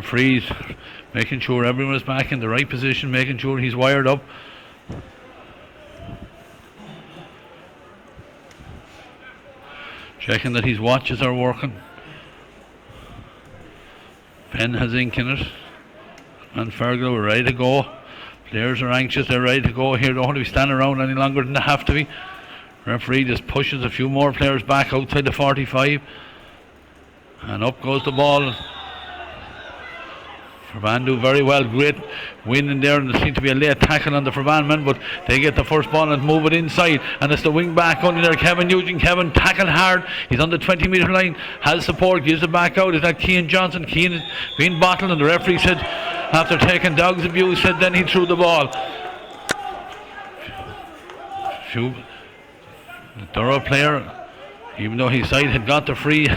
referees making sure everyone is back in the right position, making sure he's wired up. Checking that his watches are working. Pen has ink in it. And Fergal are ready to go. Players are anxious, they're ready to go here. Don't want to be standing around any longer than they have to be. Referee just pushes a few more players back outside the 45. And up goes the ball. Ferbane do very well, great win in there, and there seems to be a late tackle on the Ferbane men, but they get the first ball and move it inside, and it's the wing back under there, Kevin Nugent. Kevin tackled hard, he's on the 20-metre line, has support, gives it back out. Is that Cian Johnson? Cian is being bottled, and the referee said, after taking dog's abuse, said then he threw the ball. The Durrow player, even though his side had got the free,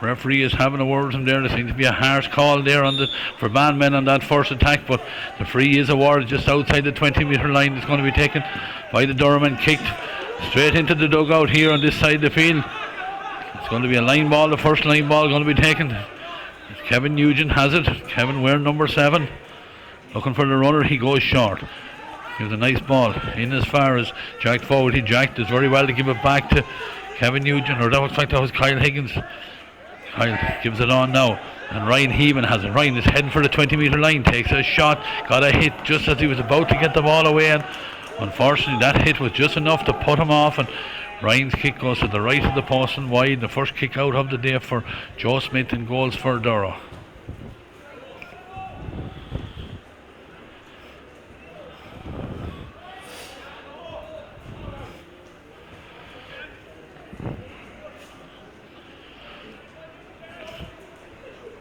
referee is having a word with him there. There seems to be a harsh call there on the Ferbane men on that first attack, but the free is awarded just outside the 20-metre line. It's going to be taken by the Durham and kicked straight into the dugout here on this side of the field. It's going to be a line ball, the first line ball going to be taken. Kevin Nugent has it. Kevin wearing number 7, looking for the runner. He goes short. Gives a nice ball in as far as jacked forward. He jacked it very well to give it back to Kevin Nugent, or that was Kyle Higgins. Kyle gives it on now, and Ryan Heeman has it. Ryan is heading for the 20-metre line, takes a shot, got a hit just as he was about to get the ball away, and unfortunately that hit was just enough to put him off, and Ryan's kick goes to the right of the post and wide. The first kick out of the day for Joe Smith, and goals for Durrow.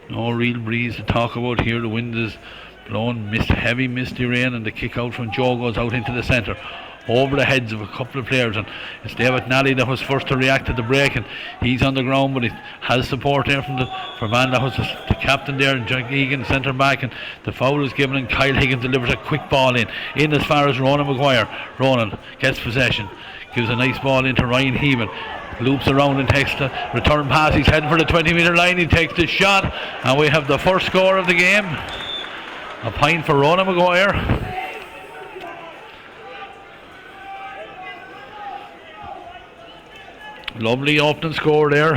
No real breeze to talk about here. The wind is blowing heavy misty rain, and the kick out from Joe goes out into the centre over the heads of a couple of players, and it's David Nally that was first to react to the break, and he's on the ground, but he has support there from the Ferbane. That was the captain there, and Jack Egan centre back, and the foul is given, and Kyle Higgins delivers a quick ball in as far as Ronan Maguire. Ronan gets possession, gives a nice ball into Ryan Heeman, loops around and takes the return pass. He's heading for the 20-metre line, he takes the shot, and we have the first score of the game. A point for Ronan Maguire. Lovely opening score there.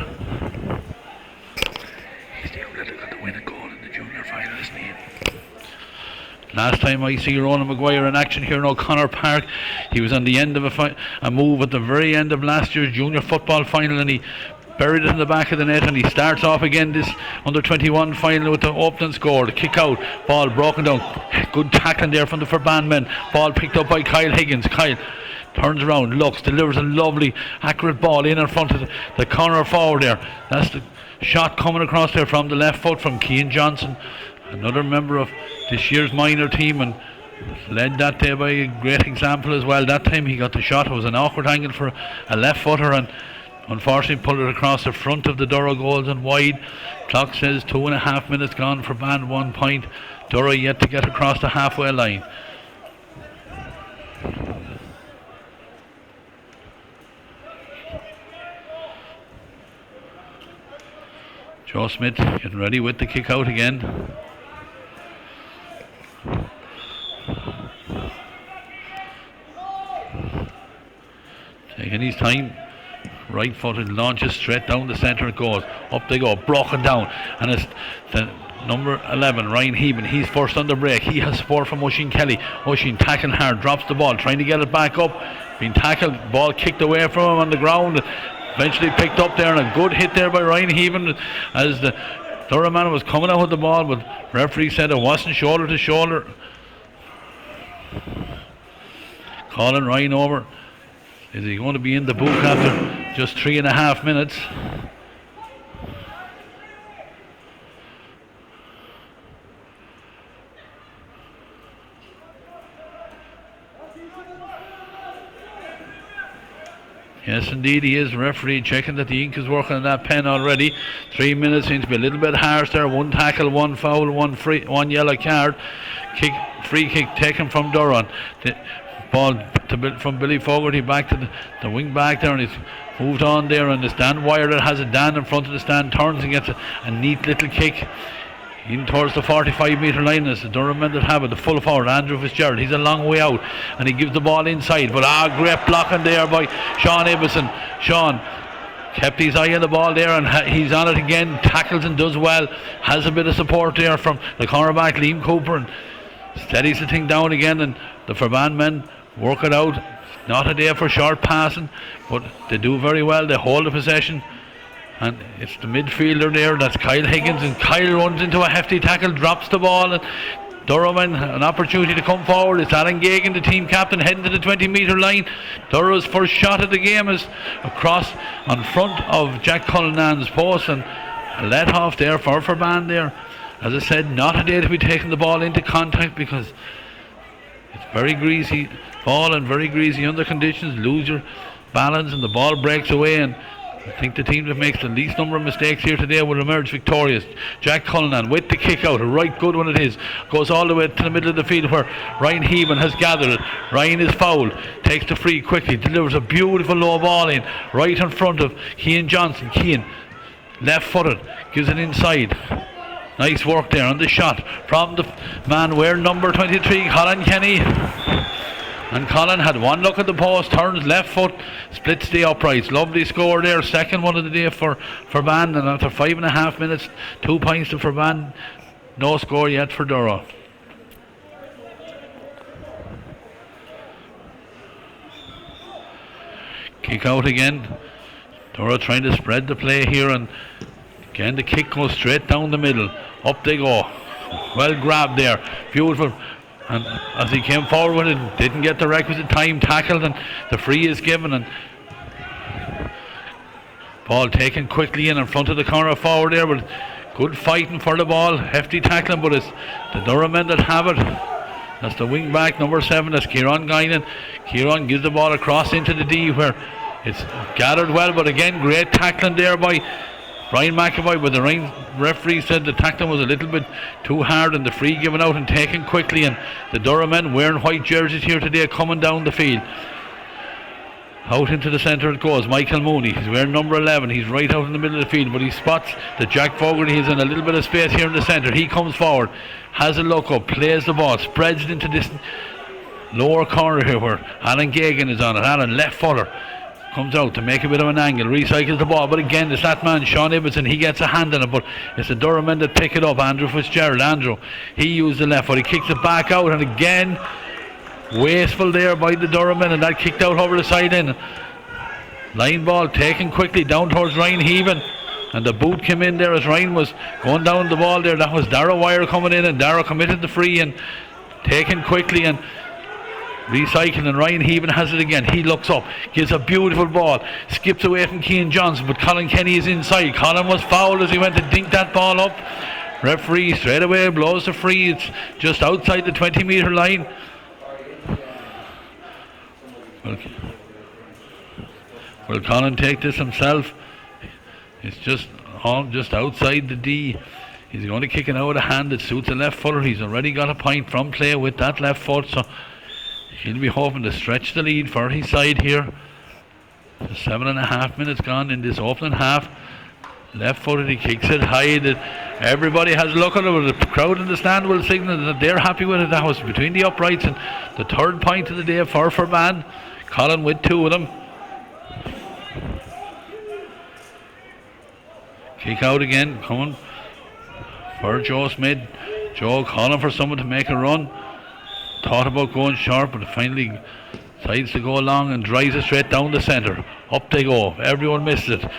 He's the outlet that got to win a goal in the junior final, isn't he? Last time I see Ronan Maguire in action here in O'Connor Park, he was on the end of a move at the very end of last year's junior football final, and he buried it in the back of the net, and he starts off again this under-21 final with the opening score. The kick out, ball broken down, good tackling there from the Ferbane men. Ball picked up by Kyle Higgins. Kyle turns around, looks, delivers a lovely accurate ball in front of the corner forward there. That's the shot coming across there from the left foot from Cian Johnson, another member of this year's minor team, and led that day by a great example as well. That time he got the shot. It was an awkward angle for a left footer, and unfortunately pulled it across the front of the Durrow goals and wide. Clock says 2.5 minutes gone for Band, 1 point. Durrow yet to get across the halfway line. Joe Smith getting ready with the kick out again. Taking his time. Right footed launches straight down the centre. It goes up, they go, broken down, and it's the number 11 Ryan Heeman. He's first on the break. He has support from Oisin Kelly. Oisin tackling hard, drops the ball, trying to get it back up, being tackled, ball kicked away from him on the ground, eventually picked up there, and a good hit there by Ryan Heeman as the Durham man was coming out with the ball, but referee said it wasn't shoulder to shoulder. Calling Ryan over. Is he going to be in the book after just 3.5 minutes? Yes, indeed he is. Referee checking that the ink is working on that pen already. 3 minutes seems to be a little bit harsh there. 1 tackle, 1 foul, 1 yellow card. Free kick taken from Durham. The ball from Billy Fogarty back to the wing back there, and he's moved on there, and the stand wire that has it down in front of the stand turns and gets a neat little kick in towards the 45-metre line as the Durham men that have it. The full forward, Andrew Fitzgerald, he's a long way out and he gives the ball inside, but great blocking there by Sean Ibbotson. Sean kept his eye on the ball there and he's on it again, tackles and does well, has a bit of support there from the cornerback Liam Cooper and steadies the thing down again, and the Ferbane men work it out. Not a day for short passing, but they do very well. They hold the possession, and it's the midfielder there, that's Kyle Higgins, and Kyle runs into a hefty tackle, drops the ball, and Durham an opportunity to come forward. It's Alan Gagan, the team captain, heading to the 20-metre line. Durham's first shot of the game is across on front of Jack Cullinan's post, and a let off there for Ferbane there. As I said, not a day to be taking the ball into contact because it's very greasy ball and very greasy under conditions. Lose your balance and the ball breaks away, and I think the team that makes the least number of mistakes here today will emerge victorious. Jack Cullinan with the kick out, a right good one it is, goes all the way to the middle of the field where Ryan Heeman has gathered it. Ryan is fouled, takes the free quickly, delivers a beautiful low ball in right in front of Cian Johnson. Cian, left footed, gives it inside. Nice work there on the shot from the man wearing number 23, Colin Kenny. And Colin had one look at the post, turns left foot, splits the uprights. Lovely score there, second one of the day for Ferbane, and after 5.5 minutes, 2 points to Ferbane, no score yet for Durrow. Kick out again. Durrow trying to spread the play here, and again the kick goes straight down the middle. Up they go. Well grabbed there. Beautiful. And as he came forward with it, didn't get the requisite time, tackled, and the free is given, and ball taken quickly in front of the corner forward there, but good fighting for the ball, hefty tackling, but it's the Durham men that have it. That's the wing back number 7, that's Kieran Guinan. Kieran gives the ball across into the D where it's gathered well, but again great tackling there by Brian McAvoy, but the referee said the tackling was a little bit too hard and the free given out and taken quickly, and the Durham men wearing white jerseys here today coming down the field. Out into the centre it goes. Michael Mooney, he's wearing number 11, he's right out in the middle of the field, but he spots that Jack Fogarty is in a little bit of space here in the centre. He comes forward, has a look up, plays the ball, spreads it into this lower corner here where Alan Gagan is on it. Alan, left footer, comes out to make a bit of an angle, recycles the ball, but again it's that man Sean Ibbotson, he gets a hand in it, but it's the Durham men that pick it up. Andrew Fitzgerald, he used the left foot, he kicks it back out, and again wasteful there by the Durham men, and that kicked out over the side in. Line ball taken quickly down towards Ryan Heevan, and the boot came in there as Ryan was going down the ball there. That was Darragh Wire coming in, and Darragh committed the free and taken quickly and recycling, and Ryan Heevan has it again. He looks up, gives a beautiful ball, skips away from Cian Johnson, but Colin Kenny is inside. Colin was fouled as he went to dink that ball up. Referee straight away blows the free. It's just outside the 20-metre line. Will Colin take this himself? It's just outside the D. He's going to kick it out of hand. It suits a left footer. He's already got a point from play with that left foot, so he'll be hoping to stretch the lead for his side here. 7.5 minutes gone in this opening half. Left footed, he kicks it high. Everybody has a look at it. The crowd in the stand will signal that they're happy with it. That was between the uprights, and the third point of the day for Ferbane. Colin with 2 of them. Kick out again, coming for Joe Smith. Joe calling for someone to make a run. Thought about going short, but finally decides to go along and drives it straight down the centre. Up they go. Everyone misses it.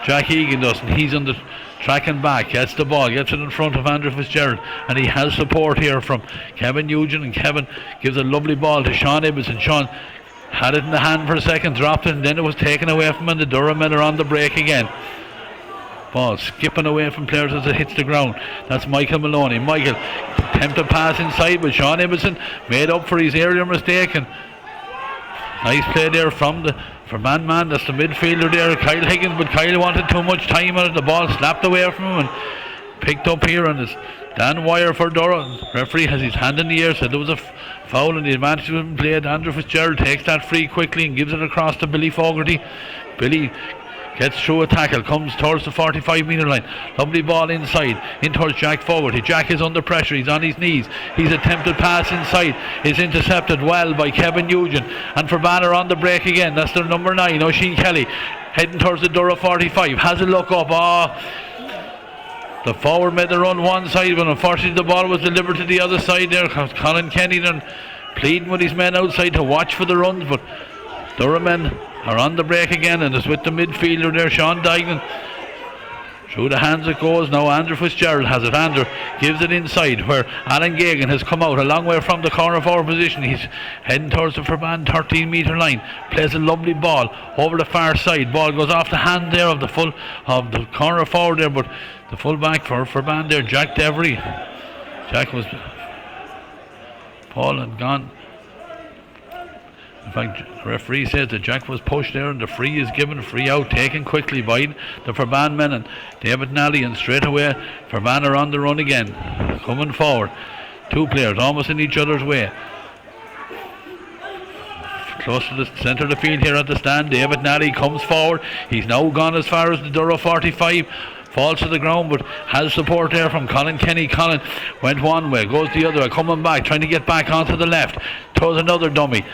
Jack Egan doesn't. He's on the track and back. Gets the ball. Gets it in front of Andrew Fitzgerald. And he has support here from Kevin Nugent. And Kevin gives a lovely ball to Sean Ibbotson. Sean had it in the hand for a second, dropped it, and then it was taken away from him. And the Durham men are on the break again. Ball skipping away from players as it hits the ground. That's Michael Maloney. Michael attempted pass inside, but Sean Ibbotson made up for his earlier mistake, and nice play there from the Ferbane man. That's the midfielder there, Kyle Higgins, but Kyle wanted too much time on it. The ball slapped away from him and picked up here, and it's Dan Wire for Durham. Referee has his hand in the air, said there was a foul and the advantage was played. Andrew Fitzgerald takes that free quickly and gives it across to Billy Fogarty. Billy Gets through a tackle, comes towards the 45-metre line. Lovely ball inside, in towards Jack forward. Jack is under pressure, he's on his knees. His attempted pass inside is intercepted well by Kevin Nugent. And Ferbane are on the break again. That's their number 9, Oisin Kelly, heading towards the Dura 45. Has a look up. The forward made the run one side, but unfortunately the ball was delivered to the other side there. Colin Kenny then pleading with his men outside to watch for the runs, but Durham men are on the break again, and it's with the midfielder there, Sean Dignan. Through the hands it goes now. Andrew Fitzgerald has it. Andrew gives it inside where Alan Gagan has come out a long way from the corner forward position. He's heading towards the Ferbane 13-metre line. Plays a lovely ball over the far side. Ball goes off the hand there of the corner forward there, but the full back for Ferbane there, Jack Devery. Jack was Paul and gone. In fact, the referee says that Jack was pushed there, and the free is given. Free out taken quickly by the Ferbane men and David Nally, and straight away Ferbane are on the run again, coming forward. Two players almost in each other's way. Close to the centre of the field here at the stand, David Nally comes forward. He's now gone as far as the Dura 45. Falls to the ground, but has support there from Colin Kenny. Colin went one way, goes the other way, coming back, trying to get back onto the left. Throws another dummy.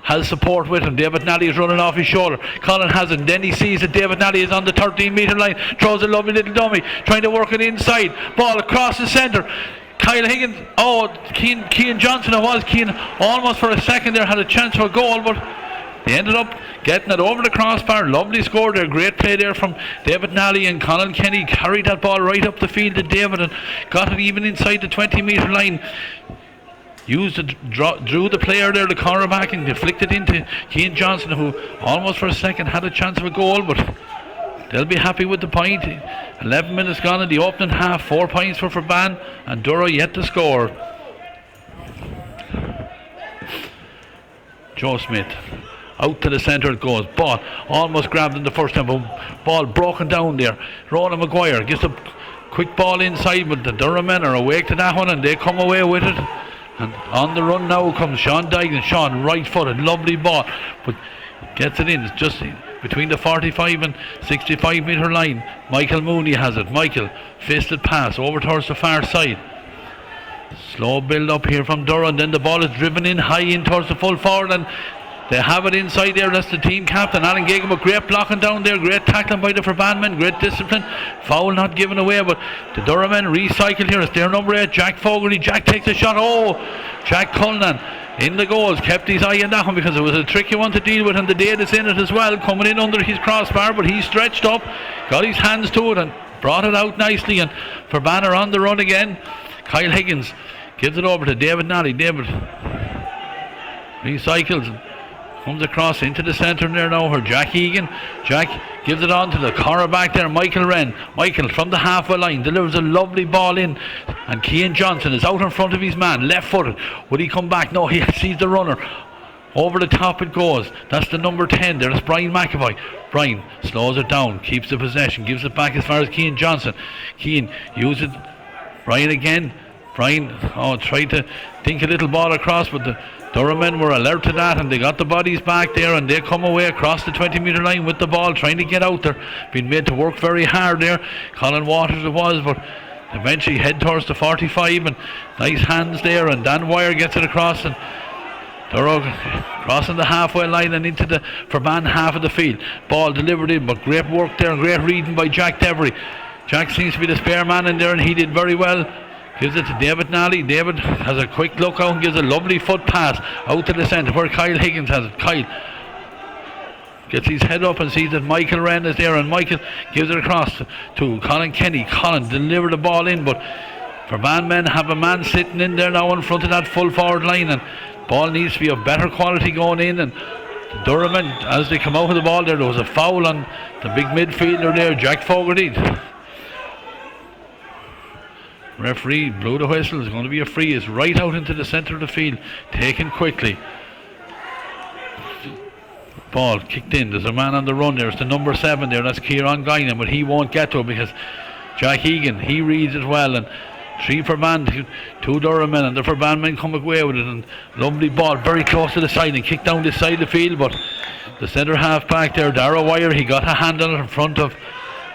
Has support with him. David Nally is running off his shoulder. Colin has it. Then he sees that David Nally is on the 13-metre line. Throws a lovely little dummy, trying to work it inside. Ball across the centre. Kyle Higgins. Cian Johnson it was. Cian almost for a second there had a chance for a goal, but they ended up getting it over the crossbar. Lovely score there. Great play there from David Nally, and Colin Kenny carried that ball right up the field to David and got it even inside the 20-metre line. Drew the player there, the cornerback, and deflected into Cian Johnson, who almost for a second had a chance of a goal, but they'll be happy with the point. 11 minutes gone in the opening half. 4 points for Ferbane, and Dura yet to score. Joe Smith. Out to the centre it goes. Ball almost grabbed in the first time, but ball broken down there. Ronan Maguire gets a quick ball inside, but the Durham men are awake to that one, and they come away with it. And on the run now comes Sean Dignan. Sean right-footed, lovely ball, but gets it in. It's just between the 45 and 65-metre line. Michael Mooney has it. Michael, fisted pass over towards the far side. Slow build up here from Durham, and then the ball is driven in high in towards the full forward, and they have it inside there. That's the team captain, Alan Gagan, but great blocking down there, great tackling by the Ferbane men, great discipline. Foul not given away, but the Durham men recycle here. It's their number 8, Jack Fogarty. Jack takes a shot. Jack Cullinan in the goals, kept his eye on that one because it was a tricky one to deal with, and the date is in it as well, coming in under his crossbar, but he stretched up, got his hands to it and brought it out nicely, and Ferbane are on the run again. Kyle Higgins gives it over to David Nally. David recycles, comes across into the centre there now for Jack Egan. Jack gives it on to the cornerback there, Michael Wren. Michael from the halfway line delivers a lovely ball in, and Cian Johnson is out in front of his man, left footed. Would he come back? No, he sees the runner. Over the top it goes. That's the number 10 there. That's Brian McAvoy. Brian slows it down, keeps the possession, gives it back as far as Cian Johnson. Cian uses it. Brian again. Brian tried to think a little ball across, but the Durham men were alert to that, and they got the bodies back there, and they come away across the 20-metre line with the ball, trying to get out there, being made to work very hard there. Colin Waters it was, but eventually head towards the 45, and nice hands there, and Dan Wire gets it across, and Durham crossing the halfway line and into the Ferbane half of the field. Ball delivered in, but great work there and great reading by Jack Devery. Jack seems to be the spare man in there, and he did very well. Gives it to David Nally. David has a quick look out and gives a lovely foot pass out to the centre where Kyle Higgins has it. Kyle gets his head up and sees that Michael Wren is there, and Michael gives it across to Colin Kenny. Colin delivered the ball in, but Ferbane men have a man sitting in there now in front of that full forward line, and ball needs to be of better quality going in. And the Durham men, as they come out of the ball there was a foul on the big midfielder there, Jack Fogarty. Referee blew the whistle. It's going to be a free. It's right out into the centre of the field, taken quickly. Ball kicked in. There's a man on the run there. It's the number 7 there. That's Kieran Guinan, but he won't get to it because Jack Egan, he reads it well, and 3 Ferbane, 2 Durham men, and the Ferbane men come away with it, and lovely ball very close to the side and kicked down this side of the field, but the centre half back there, Dara Wire, he got a hand on it in front of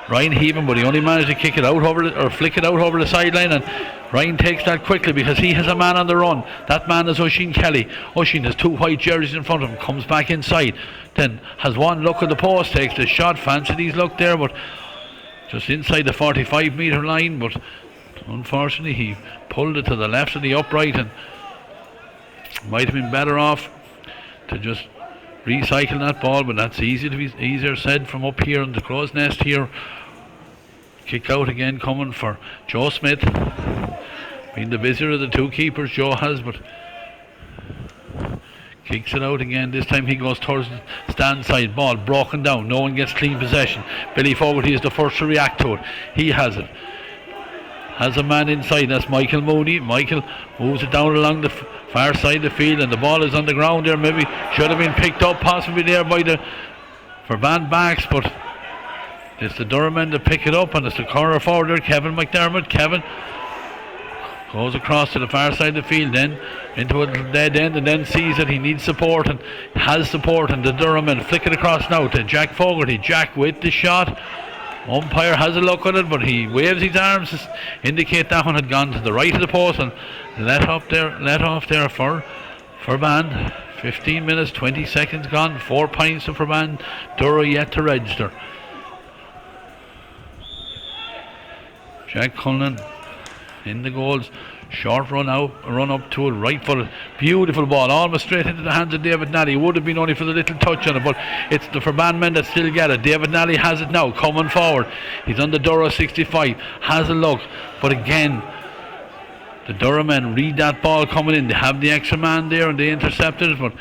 Ryan Heaven, but he only managed to kick it out or flick it out over the sideline, and Ryan takes that quickly because he has a man on the run. That man is Oisin Kelly. Oisin has 2 white jerseys in front of him, comes back inside, then has one look at the post, takes the shot, fancied his look there, but just inside the 45-metre line, but unfortunately he pulled it to the left of the upright, and might have been better off to just recycle that ball, but that's easier said from up here in the crow's nest here. Kick out again coming for Joe Smith, being the busier of the 2 keepers Joe has, but kicks it out again. This time he goes towards the stand side, ball broken down, no one gets clean possession. Billy Fogarty is the first to react to it. He has it, has a man inside, that's Michael Mooney. Michael moves it down along the far side of the field, and the ball is on the ground there. Maybe should have been picked up possibly there by the Ferbane backs, but it's the Durham men to pick it up, and it's the corner forward there, Kevin McDermott. Kevin goes across to the far side of the field, then into a dead end, and then sees that he needs support and has support, and the Durham men flick it across now to Jack Fogarty. Jack with the shot. Umpire has a look at it, but he waves his arms to indicate that one had gone to the right of the post, and let off there for Ferbane. 15 minutes 20 seconds gone, 4 points to Ferbane, Dura yet to register. Jack Cullen in the goals, short run up to it, right footed, beautiful ball, almost straight into the hands of David Nally. Would have been only for the little touch on it, but it's the Ferbane men that still get it. David Nally has it now, coming forward, he's on the Dura 65, has a look, but again the Durham men read that ball coming in. They have the extra man there and they intercepted it, but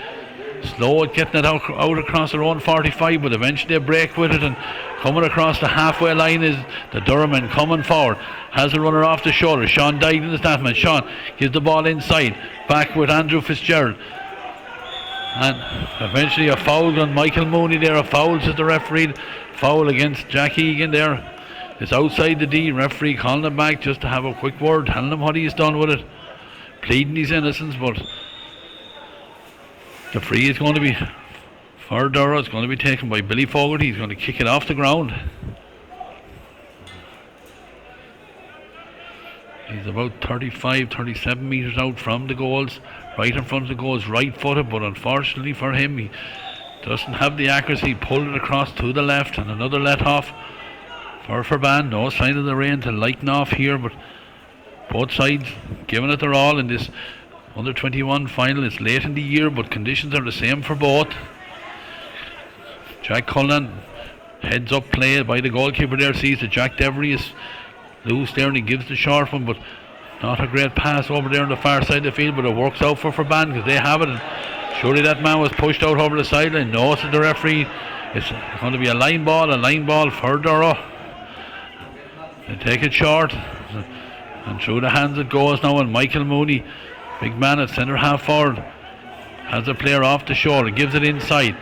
slow at getting it out across their own 45, but eventually they break with it, and coming across the halfway line is the Durham men coming forward. Has a runner off the shoulder. Sean Dyden is that man. Sean gives the ball inside, back with Andrew Fitzgerald, and eventually a foul on Michael Mooney there. A foul, says the referee. Foul against Jack Egan there. It's outside the D. Referee calling him back just to have a quick word, telling him what he's done with it, pleading his innocence, but the free is going to be for Dura. It's going to be taken by Billy Fogarty. He's going to kick it off the ground. He's about 35-37 metres out from the goals, right in front of the goals, right footed, but unfortunately for him he doesn't have the accuracy. Pulled it across to the left, and another let off for Ferbane. No sign of the rain to lighten off here, but both sides giving it their all in this under 21 final. It's late in the year, but conditions are the same for both. Jack Cullen heads up play by the goalkeeper there, sees that Jack Devery is loose there, and he gives the short one, but not a great pass over there on the far side of the field, but it works out for Ferbane because they have it, and surely that man was pushed out over the sideline. No, said the referee, it's going to be a line ball for Dura. They take it short, and through the hands it goes now, and Michael Mooney, big man at centre half forward, has a player off the shoulder, gives it inside.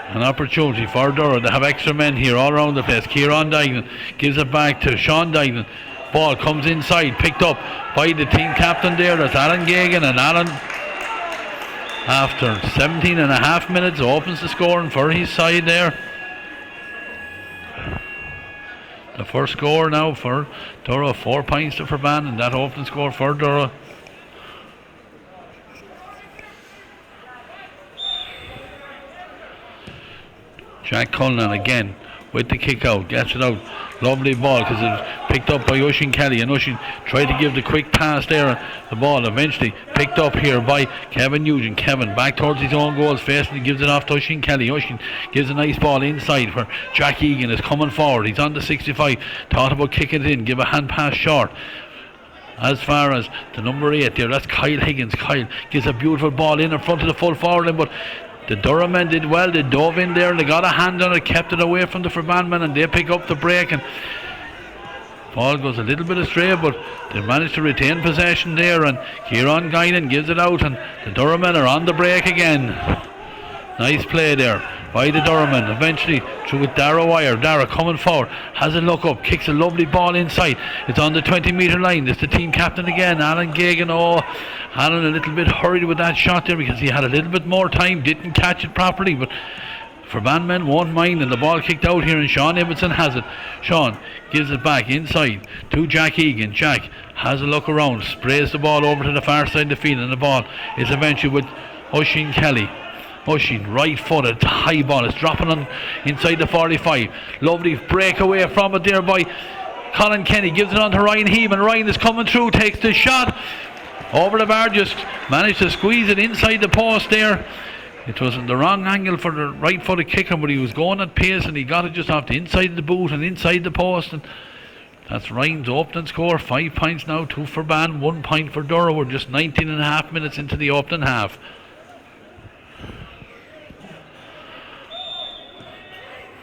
An opportunity for Dura. They have extra men here all around the place. Kieran Dignan gives it back to Sean Dignan. Ball comes inside, picked up by the team captain there. That's Alan Gagan, and Alan, after 17 and a half minutes, opens the scoring for his side there. The first score now for Dura, 4 points to Ferbane, and that opening score for Dura. Jack Cullen again with the kick out, gets it out. Lovely ball because it's picked up by Oisin Kelly, and Oisin tried to give the quick pass there, and the ball eventually picked up here by Kevin Nugent. Kevin back towards his own goals, facing, he gives it off to Oisin Kelly. Oisin gives a nice ball inside where Jack Egan is coming forward. He's on the 65, thought about kicking it in, give a hand pass short. As far as the number 8 there, that's Kyle Higgins. Kyle gives a beautiful ball in front of the full forward line, but the Durham men did well. They dove in there and they got a hand on it, kept it away from the Ferbane men, and they pick up the break, and ball goes a little bit astray, but they managed to retain possession there, and Kieran Guinan gives it out, and the Durham men are on the break again. Nice play there. by the Durham. Eventually through with Dara Wire. Dara coming forward, has a look up, kicks a lovely ball inside. It's on the 20-metre line. It's the team captain again, Alan Gagan. Alan a little bit hurried with that shot there because he had a little bit more time, didn't catch it properly, but Ferbane men won't mind, and the ball kicked out here, and Sean Ibbotson has it. Sean gives it back inside to Jack Egan. Jack has a look around, sprays the ball over to the far side of the field, and the ball is eventually with Oisin Kelly. Oisin, right footed, high ball, it's dropping on inside the 45. Lovely breakaway from it there by Colin Kenny, gives it on to Ryan Heeman. Ryan is coming through, takes the shot over the bar, just managed to squeeze it inside the post there. It was in the wrong angle for the right footed kicker, but he was going at pace and he got it just off the inside of the boot and inside the post. And that's Ryan's opening score. 5 points now, 2 for Ban, 1 point for Durrow. We're just 19.5 minutes into the opening half.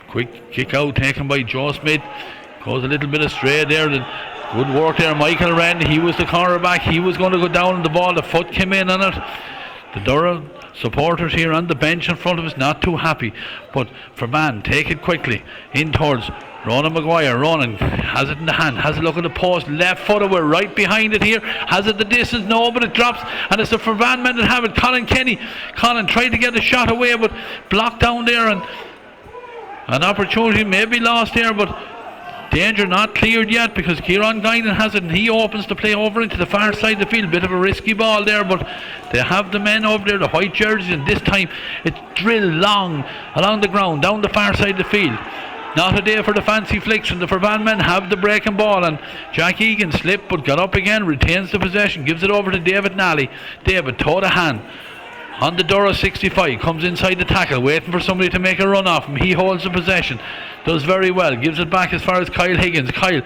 Quick kick out taken by Joe Smith. Goes a little bit astray there. Good work there, Michael Wren. He was the cornerback. He was going to go down on the ball. The foot came in on it. The Durrow supporters here on the bench in front of us not too happy, but Ferbane take it quickly in towards Ronan Maguire. Ronan has it in the hand, has a look at the post, left footed, we're right behind it here. Has it the distance? No, but it drops, and it's the Ferbane men that have it. Colin Kenny. Colin tried to get the shot away, but blocked down there, and an opportunity may be lost here, but danger not cleared yet because Kieran Guinan has it, and he opens the play over into the far side of the field. Bit of a risky ball there, but they have the men over there, the white jerseys, and this time it's drilled long along the ground down the far side of the field. Not a day for the fancy flicks, and the Ferbane men have the breaking ball, and Jack Egan slipped but got up again, retains the possession, gives it over to David Nally. David toe to hand on the Durrow 65, comes inside the tackle, waiting for somebody to make a run off him. He holds the possession, does very well, gives it back as far as Kyle Higgins. Kyle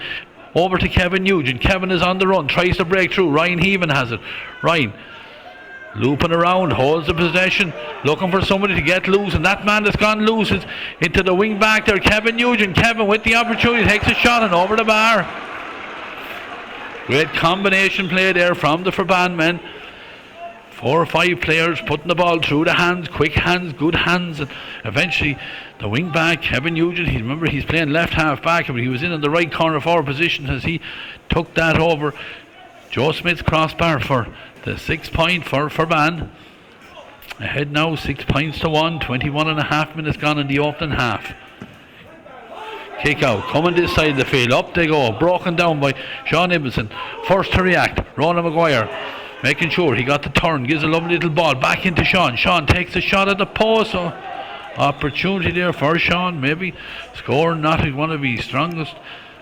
over to Kevin Nugent. Kevin is on the run, tries to break through. Ryan Heeman has it. Ryan looping around, holds the possession, looking for somebody to get loose, and that man that's gone loose is into the wing back there, Kevin Nugent. Kevin with the opportunity takes a shot and over the bar. Great combination play there from the Ferbane men. 4 or 5 players putting the ball through the hands, quick hands, good hands, and eventually the wing back, Kevin Nugent, he's playing left half back, but he was in the right corner forward position as he took that over. Joe Smith's crossbar for the 6 point for Ferbane. Ahead now 6 points to 1, 21.5 minutes gone in the opening half. Kick out, coming this side of the field, up they go, broken down by Sean Ibbotson. First to react, Ronan Maguire, making sure he got the turn, gives a lovely little ball back into Sean. Sean takes a shot at the post. So opportunity there for Sean, maybe scoring not one of his strongest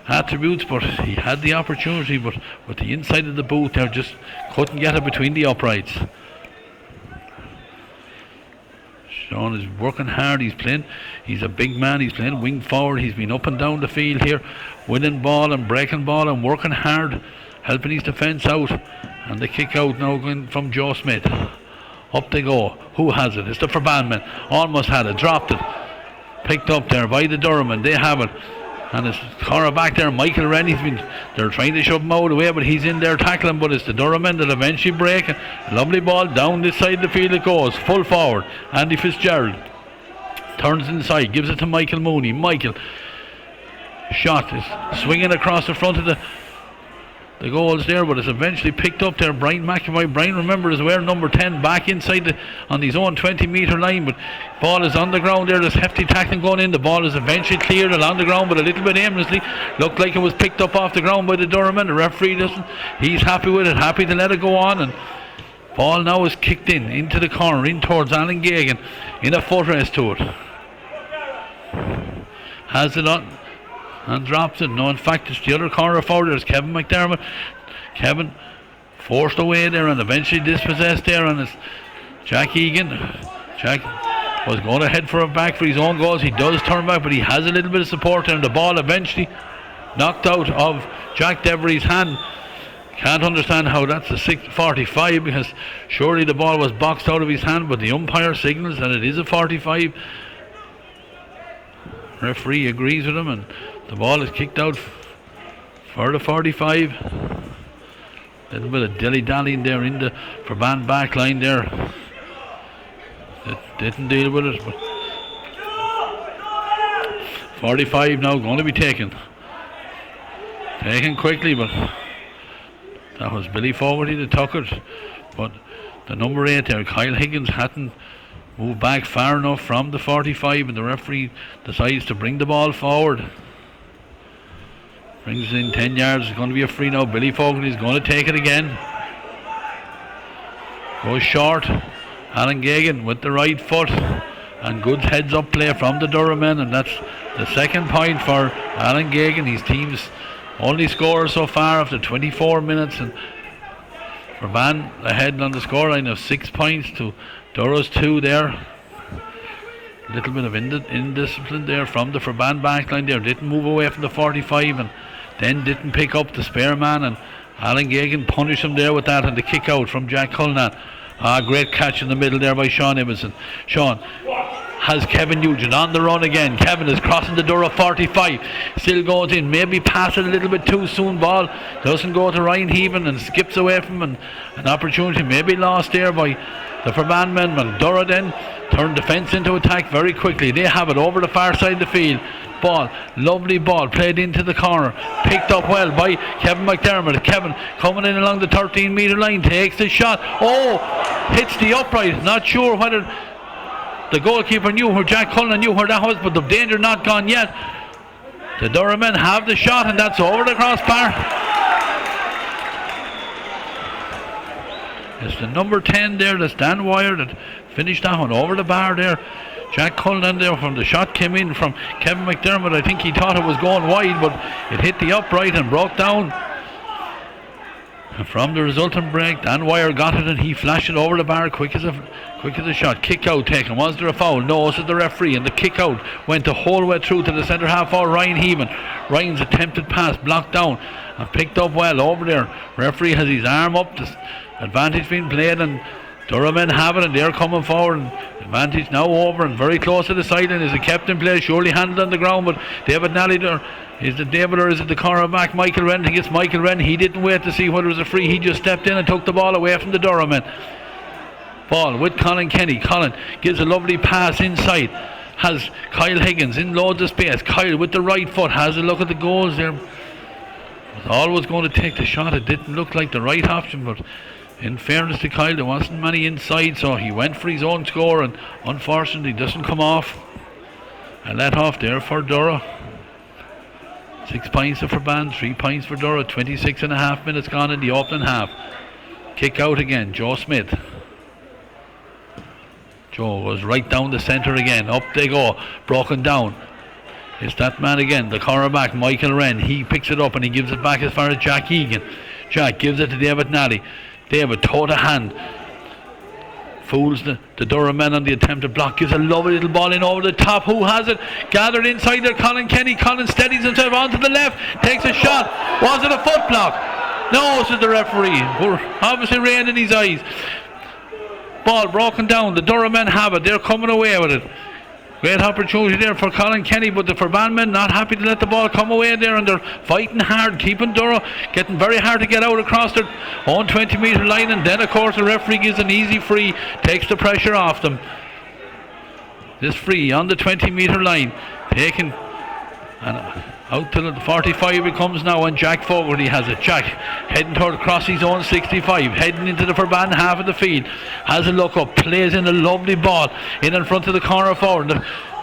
attributes, but he had the opportunity, but with the inside of the boot there, just couldn't get it between the uprights. Sean is working hard, he's a big man, he's playing wing forward, he's been up and down the field here, winning ball and breaking ball and working hard, helping his defence out. And the kick out now going from Joe Smith. Up they go. Who has it? It's the Ferbane men. Almost had it, dropped it. Picked up there by the Durham, they have it. And it's corner back there, Michael Wren. They're trying to shove him out of the way, but he's in there tackling, but it's the Durham men that eventually break it. Lovely ball down this side of the field it goes. Full forward. Andy Fitzgerald turns inside, gives it to Michael Mooney. Michael shot is swinging across the front of the goals there, but it's eventually picked up there. Brian McAvoy. Brian, remember, is wearing number 10 back inside on his own 20-metre line, but ball is on the ground there. There's hefty tackling going in. The ball is eventually cleared along the ground, but a little bit aimlessly. Looked like it was picked up off the ground by the Durham. The referee doesn't. He's happy with it, happy to let it go on, and ball now is kicked into the corner, in towards Alan Gagan, in a footrest to it. Has it on and drops it. No, in fact, it's the other corner forward. There's Kevin McDermott. Kevin forced away there and eventually dispossessed there, and it's Jack Egan. Jack was going to head for a back for his own goals. He does turn back, but he has a little bit of support there, and the ball eventually knocked out of Jack Devery's hand. Can't understand how that's a 6:45, because surely the ball was boxed out of his hand, but the umpire signals that it is a 45. Referee agrees with him, and the ball is kicked out for the 45. A little bit of dilly-dallying there in the Ferbane back line there. It didn't deal with it, but 45 now going to be taken quickly, but that was Billy Fogarty that took it. But the number 8 there, Kyle Higgins, hadn't moved back far enough from the 45, and the referee decides to bring the ball forward. Brings it in 10 yards. It's going to be a free now. Billy Fogarty is going to take it again. Goes short. Alan Gagan with the right foot, and good heads up play from the Durham men, and that's the second point for Alan Gagan. His team's only score so far after 24 minutes, and Ferbane ahead on the scoreline of 6 points to Durham's 2 there. A little bit of indiscipline there from the Ferbane backline there. Didn't move away from the 45 and then didn't pick up the spare man, and Alan Gagan punished him there with that, and the kick out from Jack Cullinan. Great catch in the middle there by Sean Emerson. Sean has Kevin Nugent on the run again. Kevin is crossing the Durham 45. Still goes in. Maybe passed it a little bit too soon. Ball doesn't go to Ryan Heaven and skips away from him. And an opportunity maybe lost there by the Ferbane men. Durham then turned defence into attack very quickly. They have it over the far side of the field. Ball, lovely ball, played into the corner, picked up well by Kevin McDermott. Kevin coming in along the 13-metre line, takes the shot. Hits the upright. Not sure whether the goalkeeper knew where Jack Cullinan knew where that was, but the danger not gone yet. The Durham men have the shot, and that's over the crossbar. It's the number 10 there, the Stan Wire, that finished that one over the bar there. Jack Cullinan there from the shot came in from Kevin McDermott. I think he thought it was going wide, but it hit the upright and broke down. And from the resultant break, Dan Wire got it and he flashed it over the bar quick as a shot. Kick out taken. Was there a foul? No, said the referee, and the kick out went the whole way through to the centre half for Ryan Heeman. Ryan's attempted pass blocked down and picked up well over there. Referee has his arm up. The advantage being played, and Durham men have it, and they're coming forward. And advantage now over and very close to the sideline. Is a kept in play, surely handled on the ground, but David Nally there. Is it David or is it the cornerback Michael Wren? I think it's Michael Wren. He didn't wait to see whether it was a free. He just stepped in and took the ball away from the Durham men. Ball with Colin Kenny. Colin gives a lovely pass inside. Has Kyle Higgins in loads of space. Kyle with the right foot has a look at the goals there. Was always going to take the shot. It didn't look like the right option, but in fairness to Kyle, there wasn't many inside, so he went for his own score, and unfortunately doesn't come off. A let off there for Durham. 6 points for Ferbane, 3 points for Durham. 26.5 minutes gone in the opening half. Kick out again, Joe Smith. Joe goes right down the centre again. Up they go, broken down. It's that man again, the cornerback Michael Wren. He picks it up and he gives it back as far as Jack Egan. Jack gives it to David Nally. David, toe to hand. Fools the Durham men on the attempted block. Gives a lovely little ball in over the top. Who has it? Gathered inside there, Colin Kenny. Colin steadies himself onto the left. Takes a shot. Was it a foot block? No, said the referee. We're obviously rain in his eyes. Ball broken down. The Durham men have it. They're coming away with it. Great opportunity there for Colin Kenny, but the Ferbane men not happy to let the ball come away there, and they're fighting hard, keeping Durham, getting very hard to get out across their own 20-metre line, and then of course the referee gives an easy free, takes the pressure off them. This free on the 20-metre line, taken and out to the 45 it comes now, and Jack Fogarty has it. Jack heading toward across his own 65, heading into the Ferbane half of the field, has a look up, plays in a lovely ball in front of the corner forward.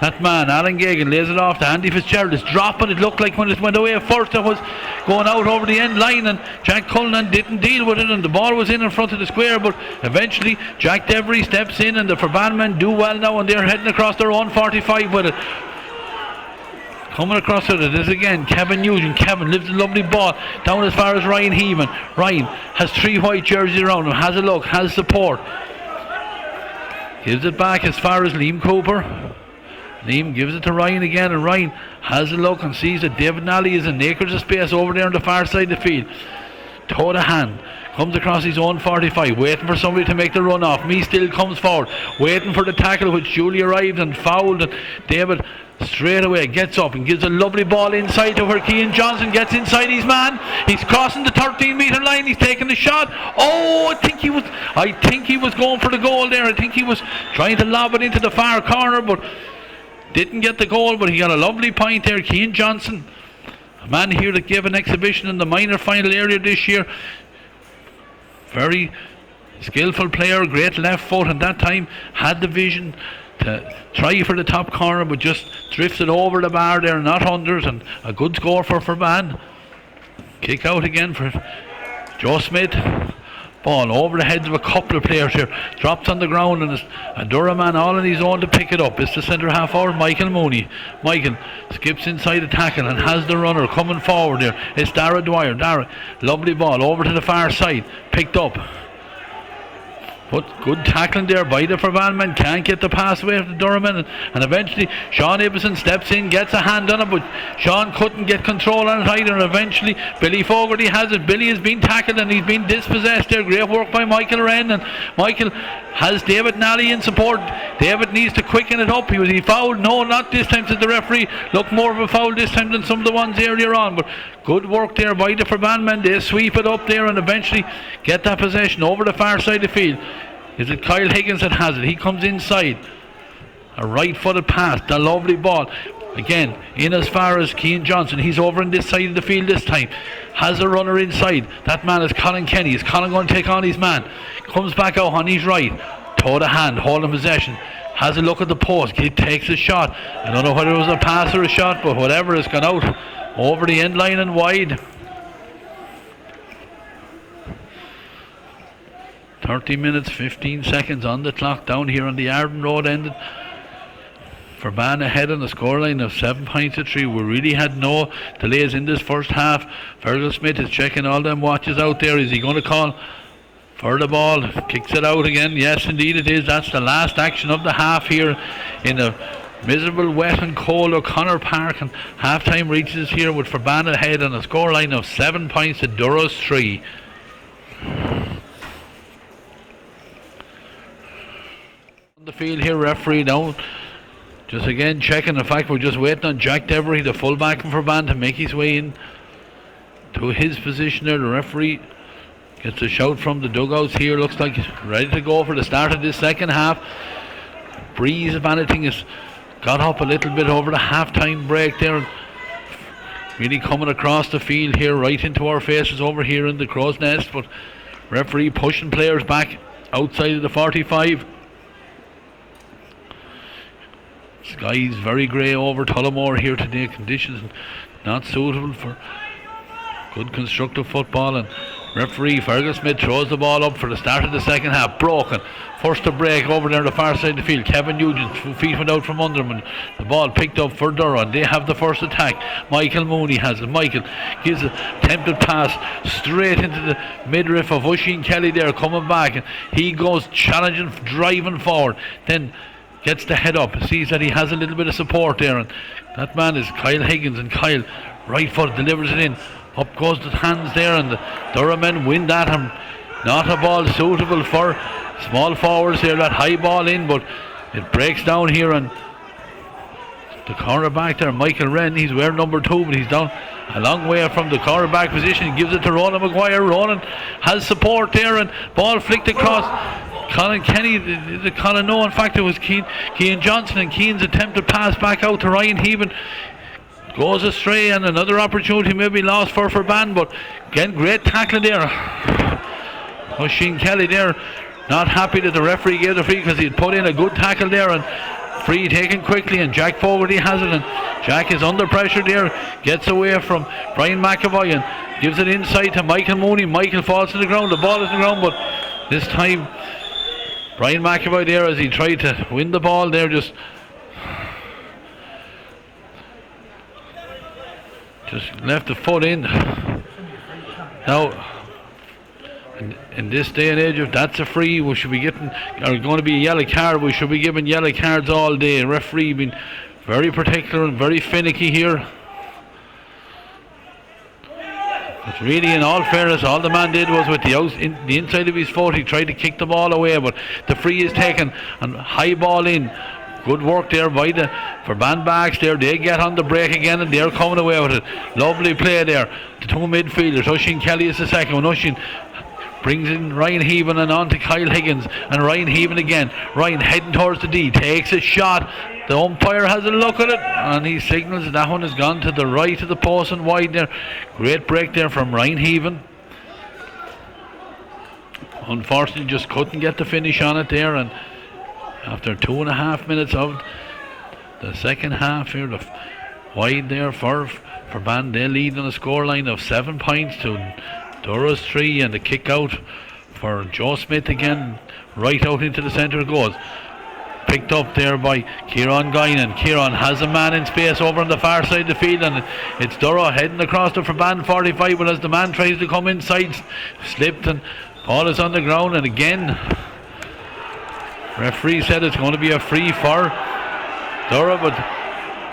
That man Alan Gagan lays it off to Andy Fitzgerald. It's dropping. It looked like when it went away first it was going out over the end line, and Jack Cullinan didn't deal with it, and the ball was in front of the square, but eventually Jack Devery steps in, and the Ferbane men do well now, and they're heading across their own 45 with it. Coming across it is again Kevin Nugent. Kevin lifts a lovely ball down as far as Ryan Heeman. Ryan has 3 white jerseys around him, has a look, has support. Gives it back as far as Liam Cooper. Liam gives it to Ryan again, and Ryan has a look and sees that David Nally is in acres of space over there on the far side of the field. Toe to hand. Comes across his own 45, waiting for somebody to make the run off. Me still comes forward, waiting for the tackle, which Julie arrived and fouled, and David straight away gets up and gives a lovely ball inside to where Cian Johnson gets inside his man. He's crossing the 13-metre line. He's taking the shot. I think he was going for the goal there. I think he was trying to lob it into the far corner, but Didn't get the goal, but he got a lovely point there. Cian Johnson, a man here that gave an exhibition in the minor final area this year. Very skillful player, great left foot, and that time had the vision to try for the top corner, but just drifted over the bar there, not unders, and a good score for Ferbane. Kick out again for Joe Smith. Ball over the heads of a couple of players here, drops on the ground, and a Durham man all on his own to pick it up. It's the centre half forward, Michael Mooney. Michael skips inside the tackle and has the runner coming forward there. It's Dara Dwyer. Dara, lovely ball over to the far side, picked up. But good tackling there by the Ferbane man. Can't get the pass away from the Durham man, and eventually Sean Ibbison steps in, gets a hand on it, but Sean couldn't get control on it either, and eventually Billy Fogarty has it. Billy has been tackled and he's been dispossessed there. Great work by Michael Wren, and Michael has David Nally in support. David needs to quicken it up. He fouled? No, not this time, said the referee. Look, more of a foul this time than some of the ones earlier on, but good work there by the Ferbane men. They sweep it up there and eventually get that possession over the far side of the field. Is it Kyle Higgins that has it? He comes inside. A right-footed pass. The lovely ball. Again, in as far as Cian Johnson. He's over on this side of the field this time. Has a runner inside. That man is Colin Kenny. Is Colin going to take on his man? Comes back out on his right. Toe to hand. Holding possession. Has a look at the post. He takes a shot. I don't know whether it was a pass or a shot, but whatever has gone out over the end line and wide. 30 minutes, 15 seconds on the clock down here on the Arden Road ended. Ferbane ahead on the scoreline of 7 points to 3. We really had no delays in this first half. Fergal Smith is checking all them watches out there. Is he going to call for the ball? Kicks it out again. Yes, indeed it is. That's the last action of the half here in a miserable, wet and cold O'Connor Park, and half time reaches here with Ferbane ahead on a scoreline of 7 points to Durrus 3. The field here, referee down, just again checking. In fact, we're just waiting on Jack Devery, the fullback from Ferbane, to make his way in to his position there. The referee gets a shout from the dugouts here. Looks like he's ready to go for the start of this second half. Breeze, if anything, has got up a little bit over the half-time break there, really coming across the field here right into our faces over here in the Crow's Nest, but referee pushing players back outside of the 45. Skies very grey over Tullamore here today. Conditions not suitable for good constructive football, and referee Fergal Smith throws the ball up for the start of the second half. Broken. First to break over there on the far side of the field. Kevin Nugent, 2 feet went out from under him, and the ball picked up for Durham. They have the first attack. Michael Mooney has it. Michael gives a tempted pass straight into the midriff of Oisin Kelly there, coming back, and he goes challenging, driving forward. Then gets the head up, sees that he has a little bit of support there, and that man is Kyle Higgins, and Kyle right foot delivers it in. Up goes the hands there, and the Durham men win that, and not a ball suitable for small forwards here. That high ball in, but it breaks down here, and the cornerback there, Michael Wren, he's wearing number 2, but he's down a long way from the cornerback position. He gives it to Ronan Maguire. Ronan has support there, and ball flicked across. Colin Kenny, Colin, no, in fact it was Cian Johnson, and Cian's attempted pass back out to Ryan Heaven goes astray, and another opportunity may be lost for Ferbane, but again, great tackling there. Oisin Kelly there, not happy that the referee gave the free because he had put in a good tackle there, and free taken quickly, and Jack Fogarty has it, and Jack is under pressure there, gets away from Brian McAvoy and gives it inside to Michael Mooney. Michael falls to the ground, the ball is on the ground, but this time Brian McAvoy there, as he tried to win the ball there, just left the foot in. Now, in this day and age, if that's a free, we should be getting, or going to be a yellow card, we should be giving yellow cards all day. Referee being very particular and very finicky here. But really, in all fairness, all the man did was with the inside of his foot, he tried to kick the ball away, but the free is taken and high ball in. Good work there by the Ferbane backs there. They get on the break again, and they're coming away with it. Lovely play there. The 2 midfielders. Oisin Kelly is the second one. Oisin brings in Ryan Heaven and on to Kyle Higgins, and Ryan Heaven again. Ryan heading towards the D, takes a shot. The umpire has a look at it and he signals that one has gone to the right of the post and wide there. Great break there from Ryan Heaven. Unfortunately just couldn't get the finish on it there, and after 2.5 minutes of the second half here, the wide there for Ferbane, they lead on a scoreline of 7 points to Dora's 3, and the kick out for Joe Smith again, right out into the centre it goes. Picked up there by Kieran Guinan. Kieran has a man in space over on the far side of the field, and it's Dora heading across the Ferbane 45, but as the man tries to come inside, slipped and ball is on the ground, and again referee said it's going to be a free for Dora, but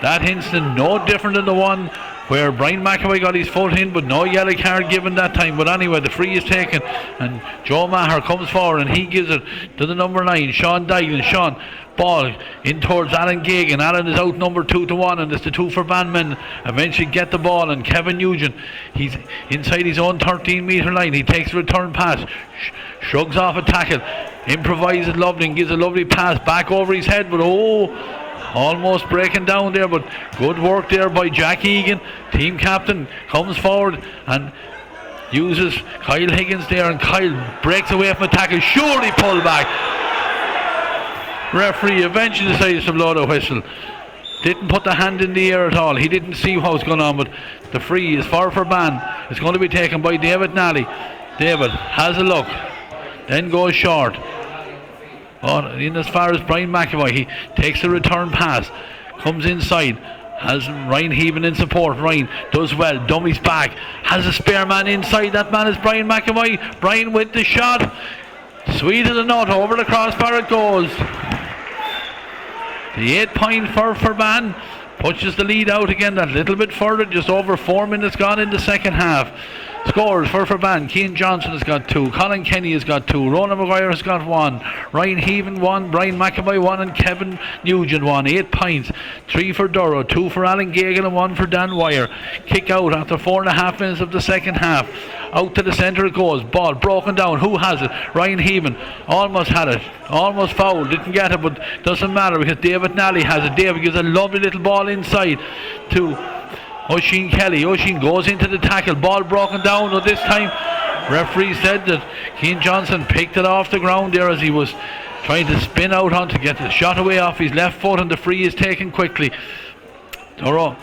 that instant no different than the one where Brian McAvoy got his foot in, but no yellow card given that time. But anyway, the free is taken, and Joe Maher comes forward and he gives it to the number 9, Sean Dylan. Sean, ball in towards Alan Gagan. Alan is out number 2-1, and it's the two Ferbane men eventually get the ball, and Kevin Nugent, he's inside his own 13-metre line. He takes a return pass, shrugs off a tackle, improvises lovely and gives a lovely pass back over his head, but almost breaking down there, but good work there by Jack Egan, team captain, comes forward and uses Kyle Higgins there, and Kyle breaks away from a tackle, surely pulled back. Referee eventually decides to blow the whistle. Didn't put the hand in the air at all. He didn't see what was going on, but the free is for Ferbane. It's going to be taken by David Nally. David has a look, then goes short. In as far as Brian McAvoy, he takes a return pass, comes inside, has Ryan Heaven in support. Ryan does well, dummies back, has a spare man inside. That man is Brian McAvoy. Brian with the shot, sweet as a nut, over the crossbar it goes. The 8 point for Ferbane pushes the lead out again that little bit further. Just over 4 minutes gone in the second half. Scores for Ferbane: Cian Johnson has got 2, Colin Kenny has got 2, Ronan Maguire has got 1, Ryan Heaven 1, Brian McAvoy 1, and Kevin Nugent 1. 8 points, 3 for Duro, 2 for Alan Gagan, and 1 for Dan Wire. Kick out after 4.5 minutes of the second half. Out to the centre it goes, ball broken down. Who has it? Ryan Heaven almost had it, almost fouled, didn't get it, but doesn't matter because David Nally has it. David gives a lovely little ball inside to Oisin Kelly. Oisin goes into the tackle, ball broken down, but this time referee said that Cian Johnson picked it off the ground there as he was trying to spin out on to get the shot away off his left foot, and the free is taken quickly. Duro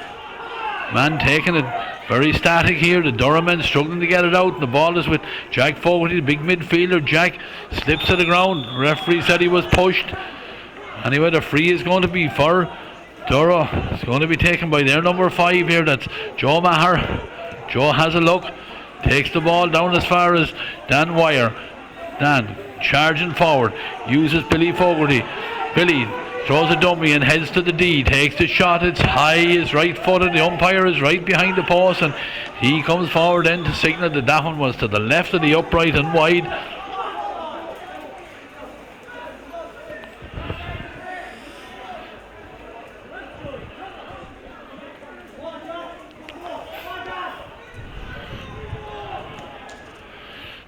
man taking it very static here. The Durham men struggling to get it out, and the ball is with Jack Fogarty, the big midfielder. Jack slips to the ground. Referee said he was pushed. Anyway, the free is going to be for Duro. It's going to be taken by their number 5 here. That's Joe Maher. Joe has a look, takes the ball down as far as Dan Wire. Dan charging forward, uses Billy Fogarty. Billy throws a dummy and heads to the D, takes the shot, it's high, is right footed, the umpire is right behind the post, and he comes forward then to signal that that one was to the left of the upright and wide.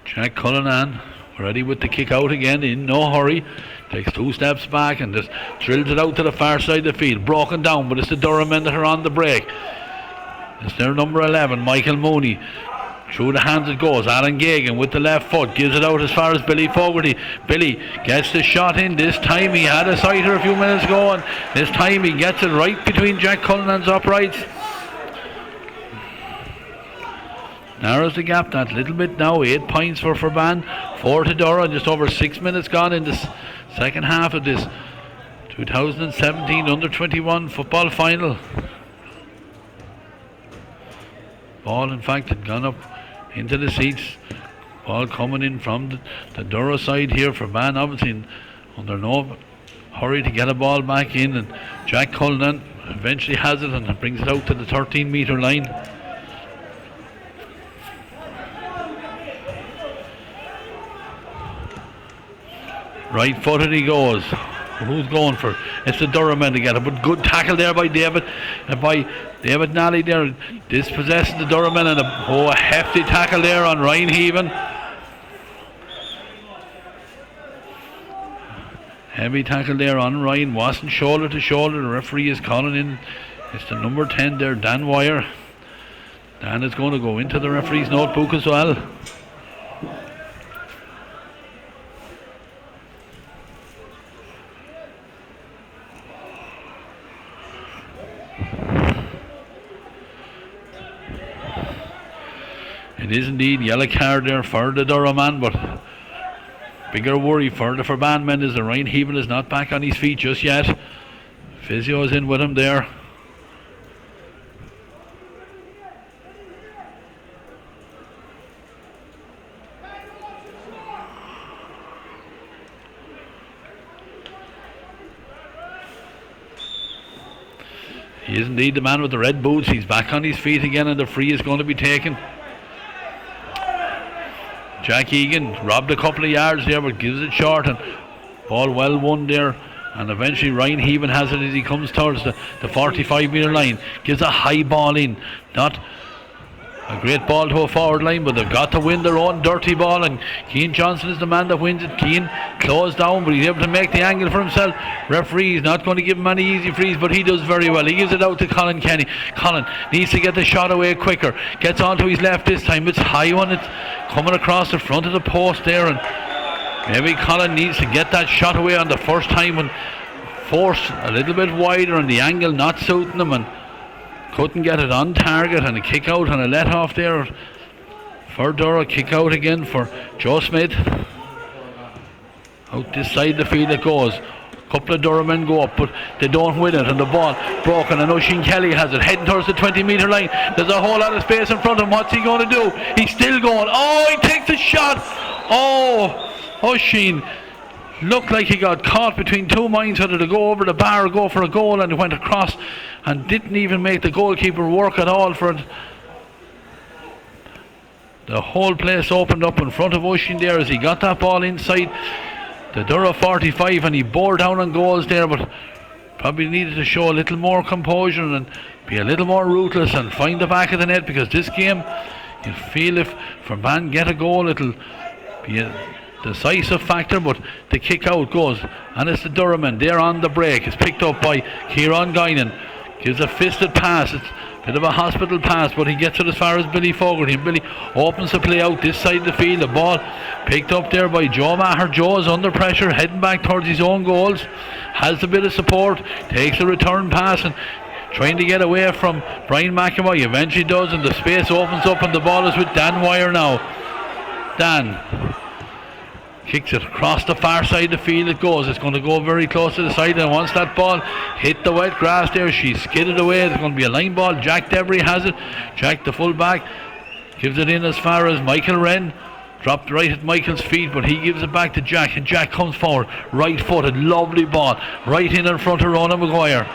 Jack Cullinan ready with the kick out again, in no hurry, takes 2 steps back and just drills it out to the far side of the field. Broken down, but it's the Durham men that are on the break. It's their number 11, Michael Mooney. Through the hands it goes. Alan Gagan with the left foot gives it out as far as Billy Fogarty. Billy gets the shot in. This time he had a sighter a few minutes ago, and this time he gets it right between Jack Cullinan's uprights. Narrows the gap that little bit now. 8 points for Ferbane, 4 to Dora. Just over 6 minutes gone in this second half of this 2017 Under-21 football final. Ball in fact had gone up into the seats. Ball coming in from the Dora side here. Ferbane obviously under no hurry to get a ball back in, and Jack Cullinan eventually has it and brings it out to the 13-metre line. Right footed he goes. Who's going for it? It's the Durham men to get it, but good tackle there by David Nally there, dispossessing the Durham men, and a hefty tackle there on Ryan Heaven. Heavy tackle there on Ryan. Wasn't shoulder to shoulder. The referee is calling in. It's the number 10 there, Dan Wire. Dan is going to go into the referee's notebook as well. It is indeed yellow card there for the Durham man, but bigger worry for the Ferbane men is that Ryan Heaven is not back on his feet just yet. Physio is in with him there. He is indeed the man with the red boots. He's back on his feet again, and the free is going to be taken. Jack Egan robbed a couple of yards there, but gives it short, and ball well won there. And eventually Ryan Heaven has it as he comes towards the 45-metre line. Gives a high ball in. Not a great ball to a forward line, but they've got to win their own dirty ball, and Keane Johnson is the man that wins it. Keane closed down, but he's able to make the angle for himself. Referee is not going to give him any easy frees, but he does very well. He gives it out to Colin Kenny. Colin needs to get the shot away quicker. Gets onto his left this time. It's high one. It's coming across the front of the post there, and maybe Colin needs to get that shot away on the first time and force a little bit wider, and the angle not suiting him, and couldn't get it on target, and a kick out and a let off there for Dora. Kick out again for Joe Smith. Out this side the field it goes. Couple of Durham men go up, but they don't win it, and the ball broken, and Oisin Kelly has it heading towards the 20-metre line. There's a whole lot of space in front of him. What's he going to do? He's still going. Oh, he takes the shot. Oh, Oisin looked like he got caught between two minds whether to go over the bar or go for a goal, and he went across and didn't even make the goalkeeper work at all for it. The whole place opened up in front of Oisin there as he got that ball inside the Durham 45, and he bore down on goals there, but probably needed to show a little more composure and be a little more ruthless and find the back of the net, because this game, you feel if Ferbane get a goal, it'll be a decisive factor. But the kick out goes, and it's the Durham men. They're on the break. It's picked up by Kieran Guinan. Gives a fisted pass. It's a bit of a hospital pass, but he gets it as far as Billy Fogarty. And Billy opens the play out this side of the field. The ball picked up there by Joe Maher. Joe is under pressure, heading back towards his own goals. Has a bit of support. Takes a return pass and trying to get away from Brian McAvoy. Eventually does, and the space opens up, and the ball is with Dan Wire now. Dan kicks it across the far side of the field. It goes. It's going to go very close to the side, and once that ball hit the wet grass there, she skidded away. It's going to be a line ball. Jack Debry has it. Jack, the full back, gives it in as far as Michael Wren. Dropped right at Michael's feet, but he gives it back to Jack, and Jack comes forward, right footed, lovely ball, right in front of Ronan Maguire.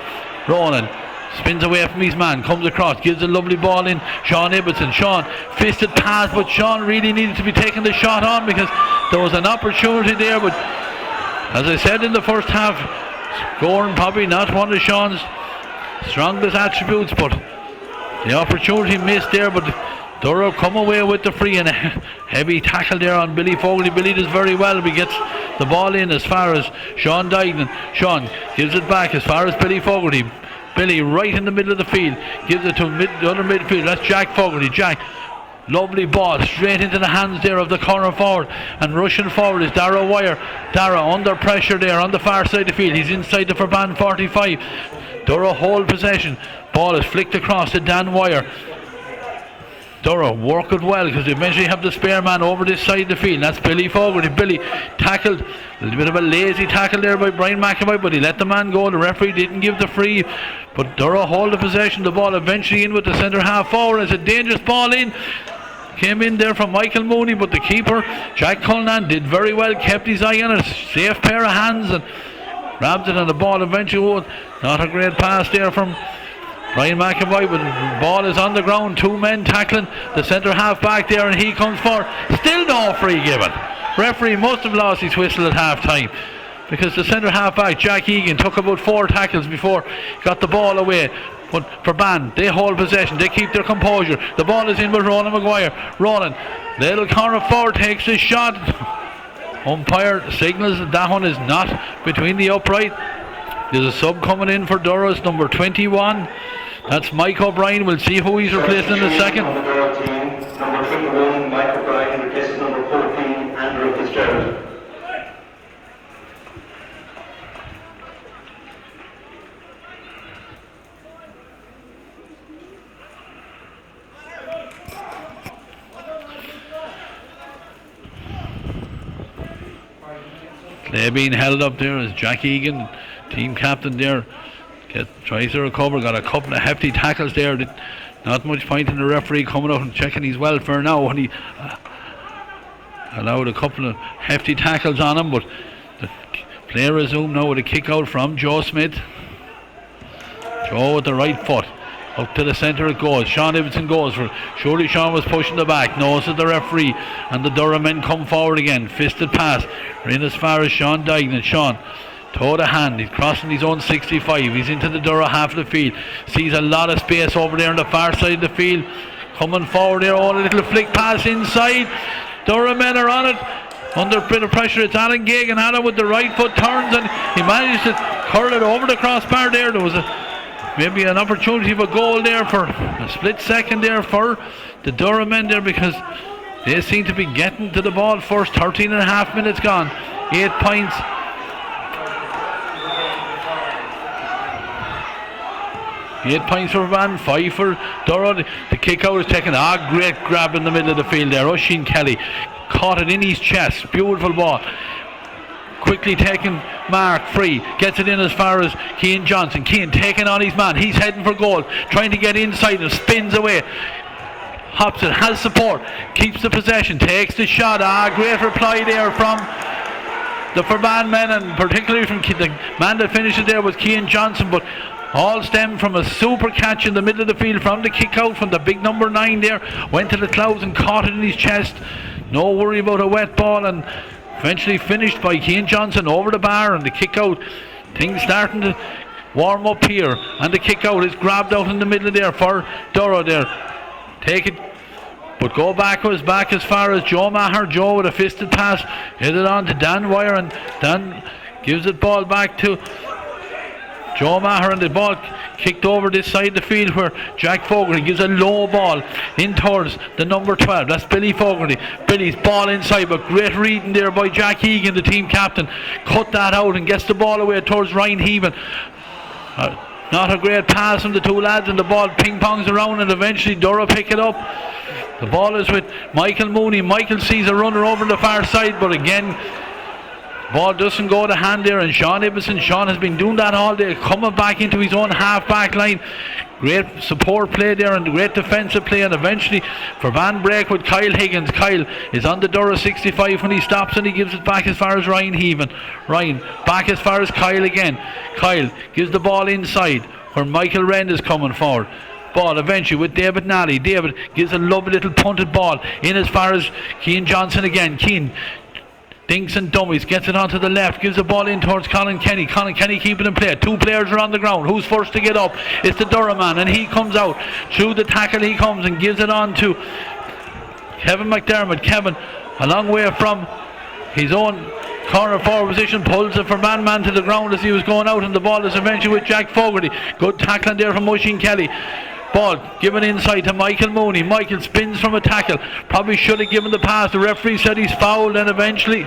Ronan spins away from his man, comes across, gives a lovely ball in. Sean Ibbotson. Sean fisted pass, but Sean really needed to be taking the shot on, because there was an opportunity there, but as I said in the first half, scoring probably not one of Sean's strongest attributes, but the opportunity missed there. But Durham come away with the free, and a heavy tackle there on Billy Fogarty. Billy does very well. He gets the ball in as far as Sean Dignan. Sean gives it back as far as Billy Fogarty. Billy right in the middle of the field, gives it to the other midfield. That's Jack Fogarty. Jack, lovely ball straight into the hands there of the corner forward, and rushing forward is Dara Wire. Dara under pressure there on the far side of the field. He's inside the Ferbane 45. Dara hold possession. Ball is flicked across to Dan Wire. Dara work it well, because they eventually have the spare man over this side of the field. That's Billy Fogarty. Billy tackled, a little bit of a lazy tackle there by Brian McAvoy, but he let the man go. The referee didn't give the free, but Dara hold the possession. The ball eventually in with the centre half forward. It's a dangerous ball in. Came in there from Michael Mooney, but the keeper, Jack Cullinan, did very well, kept his eye on it. Safe pair of hands and grabbed it, and the ball eventually, not a great pass there from Brian McAvoy, but the ball is on the ground. Two men tackling the centre half back there, and he comes forward. Still no free given. Referee must have lost his whistle at half time, because the centre half back, Jack Egan, took about 4 tackles before he got the ball away. But Ferbane, they hold possession, they keep their composure. The ball is in with Ronan Maguire. Ronan, little corner forward, takes his shot. umpire signals that one is not between the upright. There's a sub coming in for Dora's number 21. That's Mike O'Brien. We'll see who he's replacing in a second. On the Dora team, number 21, Mike O'Brien, replaces number 14, Andrew Fitzgerald. Play being held up there as Jack Egan, team captain there, tries to recover. Got a couple of hefty tackles there. Not much point in the referee coming out and checking his welfare now when he allowed a couple of hefty tackles on him. But the play resumed now with a kick out from Joe Smith. Joe with the right foot. Up to the centre it goes. Sean Ibbotson goes for. Surely Sean was pushing the back. Notices the referee, and the Durham men come forward again. Fisted pass. We're in as far as Sean Dignan. Sean, toe to hand. He's crossing his own 65. He's into the Durham half of the field. Sees a lot of space over there on the far side of the field. Coming forward there. Oh, a little flick pass inside. Durham men are on it. Under a bit of pressure, it's Alan Gagan. Alan with the right foot turns, and he managed to curl it over the crossbar there. There was maybe an opportunity of a goal there for a split second there for the Durham men there, because they seem to be getting to the ball first. 13 and a half minutes gone. 8 points. Eight points for Ferbane, 5 for Durham. The kick out is taken. Great grab in the middle of the field there. Oisin Kelly caught it in his chest. Beautiful ball. Quickly taken mark free, gets it in as far as Cian Johnson. Cian taking on his man, he's heading for goal, trying to get inside and spins away. Hops it, has support, keeps the possession, takes the shot. Great reply there from the Ferbane men, and particularly from the man that finished it there was Cian Johnson, but all stemmed from a super catch in the middle of the field from the kick out from the big number 9 there. Went to the clouds and caught it in his chest. No worry about a wet ball, and eventually finished by Cian Johnson over the bar, and the kick out. Things starting to warm up here, and the kick out is grabbed out in the middle there for Doro there. Take it, but go backwards, back as far as Joe Maher. Joe with a fisted pass, hit it on to Dan Wire, and Dan gives it ball back to Joe Maher, and the ball kicked over this side of the field where Jack Fogarty gives a low ball in towards the number 12. That's Billy Fogarty. Billy's ball inside, but great reading there by Jack Egan, the team captain. Cut that out and gets the ball away towards Ryan Heeman. Not a great pass from the two lads, and the ball ping-pongs around, and eventually Dora pick it up. The ball is with Michael Mooney. Michael sees a runner over the far side, but again, ball doesn't go to hand there, and Sean Ibbotson. Sean has been doing that all day, coming back into his own half-back line. Great support play there and great defensive play, and eventually Ferbane break with Kyle Higgins. Kyle is on the Dora 65 when he stops, and he gives it back as far as Ryan Heevan. Ryan back as far as Kyle again. Kyle gives the ball inside where Michael Wren is coming forward. Ball eventually with David Nally. David gives a lovely little punted ball in as far as Cian Johnson again. Cian dinks and dummies, gets it onto the left, gives the ball in towards Colin Kenny. Colin Kenny keeping in play. Two players are on the ground. Who's first to get up? It's the Durham man, and he comes out. Through the tackle he comes and gives it on to Kevin McDermott. Kevin, a long way from his own corner forward position, pulls the Ferbane man to the ground as he was going out, and the ball is eventually with Jack Fogarty. Good tackling there from Oisin Kelly. Ball given inside to Michael Mooney. Michael spins from a tackle. Probably should have given the pass. The referee said he's fouled, and eventually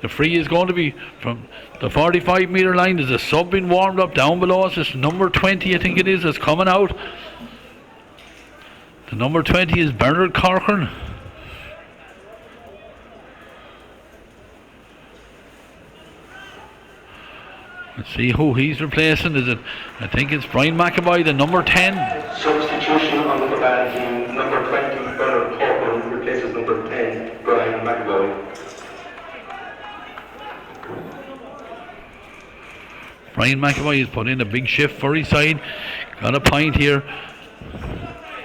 the free is going to be from the 45 metre line. There's a sub being warmed up down below us. It's number 20, I think it is, that's coming out. The number 20 is Bernard Corcoran. Let's see who he's replacing. Is it? I think it's Brian McAvoy, the number 10. Substitution on the Ferbane team. Number 20, Bernard Corcoran, replaces number 10, Brian McAvoy. Brian McAvoy has put in a big shift for his side. Got a point here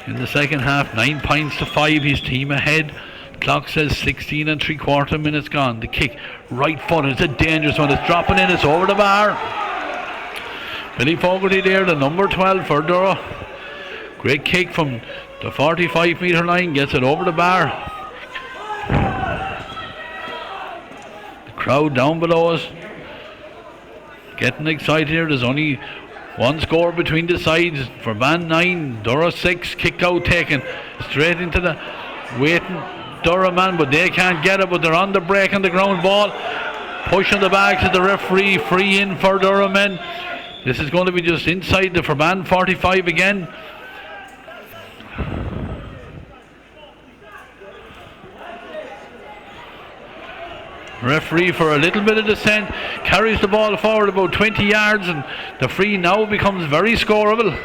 in the second half. 9 points to 5. His team ahead. Clock says 16 and 3/4 minutes gone. The kick, right foot, it's a dangerous one. It's dropping in, it's over the bar. Billy Fogarty there, the number 12 for Dora. Great kick from the 45 metre line, gets it over the bar. crowd down below us getting excited here. There's only one score between the sides. Ferbane 9, Durrow 6. Kick out taken straight into the waiting Durrow man, but they can't get it, but they're on the break on the ground. Ball pushing the back to the referee. Free in for Durrow men. This is going to be just inside the Ferbane 45 again. Referee for a little bit of descent carries the ball forward about 20 yards, and the free now becomes very scoreable.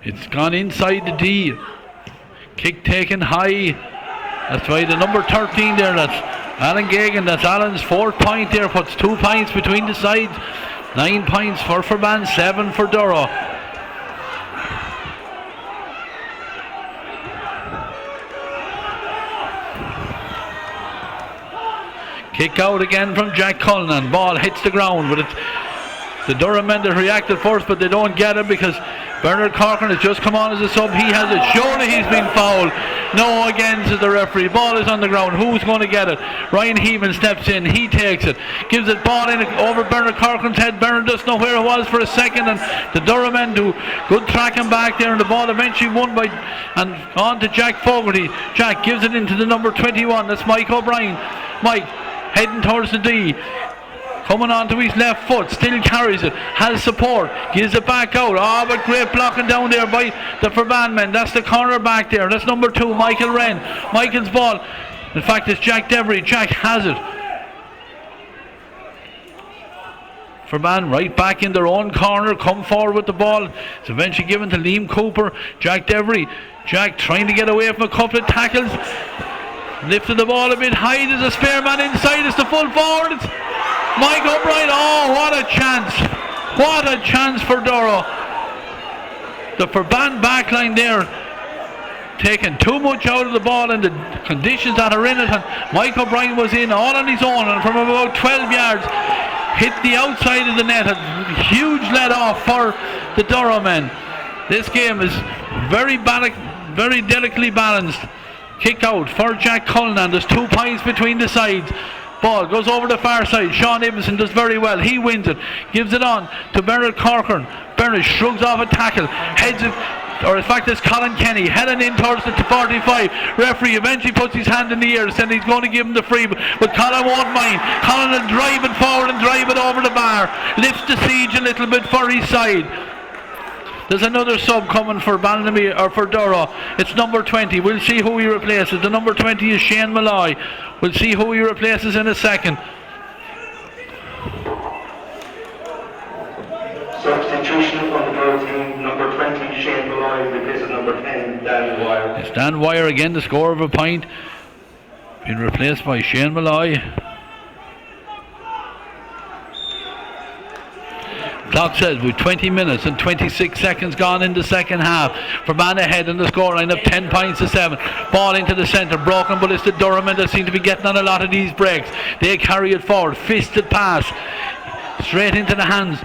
It's gone inside the D. Kick taken high. That's why the number 13 there, that's Alan Gagan. That's Alan's 4th point there, puts 2 points between the sides. 9 points for Ferbane, 7 for Durrow. Kick out again from Jack Cullinan. Ball hits the ground, but it's the Durham men that reacted first, but they don't get it because Bernard Corcoran has just come on as a sub. He has it. Surely he's been fouled. No again to the referee. Ball is on the ground. Who's going to get it? Ryan Heeman steps in. He takes it. Gives it ball in over Bernard Corcoran's head. Bernard doesn't know where it was for a second, and the Durham men do good tracking back there, and the ball eventually won by and on to Jack Fogarty. Jack gives it into the number 21. That's Mike O'Brien. Mike heading towards the D. Coming on to his left foot, still carries it, has support, gives it back out. Oh, but great blocking down there by the Ferbane men. That's the corner back there. That's number 2, Michael Wren. Michael's ball. In fact, it's Jack Devery. Jack has it. Ferbane right back in their own corner, come forward with the ball. It's eventually given to Liam Cooper. Jack Devery. Jack trying to get away from a couple of tackles. Lifted the ball a bit high. There's a spare man inside. It's the full forward. It's Mike O'Brien. Oh, what a chance. What a chance for Durrow. The Ferbane backline there taking too much out of the ball and the conditions that are in it. And Mike O'Brien was in all on his own, and from about 12 yards hit the outside of the net. A huge let off for the Durrow men. This game is very delicately balanced. Kick out for Jack Cullinan. There's 2 points between the sides. Ball goes over the far side. Sean Ibison does very well. He wins it. Gives it on to Bernard Corcoran. Bernard shrugs off a tackle. Heads it. Or in fact it's Colin Kenny heading in towards the 45. Referee eventually puts his hand in the air, saying he's going to give him the free, but Colin won't mind. Colin will drive it forward and drive it over the bar. Lifts the siege a little bit for his side. There's another sub coming for Ballinamere, or for Durrow. It's number 20. We'll see who he replaces. The number 20 is Shane Malloy. We'll see who he replaces in a second. Substitution on the Durrow team. Number 20, Shane Malloy, replaces number 10, Dan Wire. It's Dan Wire again, the score of a point. Been replaced by Shane Malloy. Clock says with 20 minutes and 26 seconds gone in the second half. Ferbane ahead in the scoreline of 10 points to 7. Ball into the centre, broken, but it's the Durham men that seem to be getting on a lot of these breaks. They carry it forward, fisted pass, straight into the hands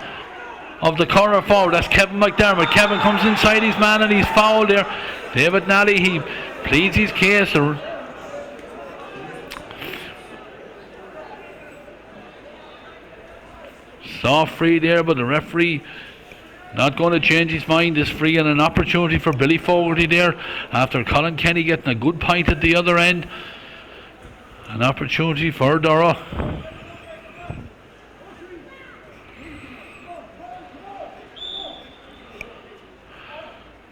of the corner forward. That's Kevin McDermott. Kevin comes inside his man and he's fouled there. David Nally, he pleads his case. Soft free there, but the referee not going to change his mind. This free and an opportunity for Billy Fogarty there after Colin Kenny getting a good point at the other end. An opportunity for Durrow.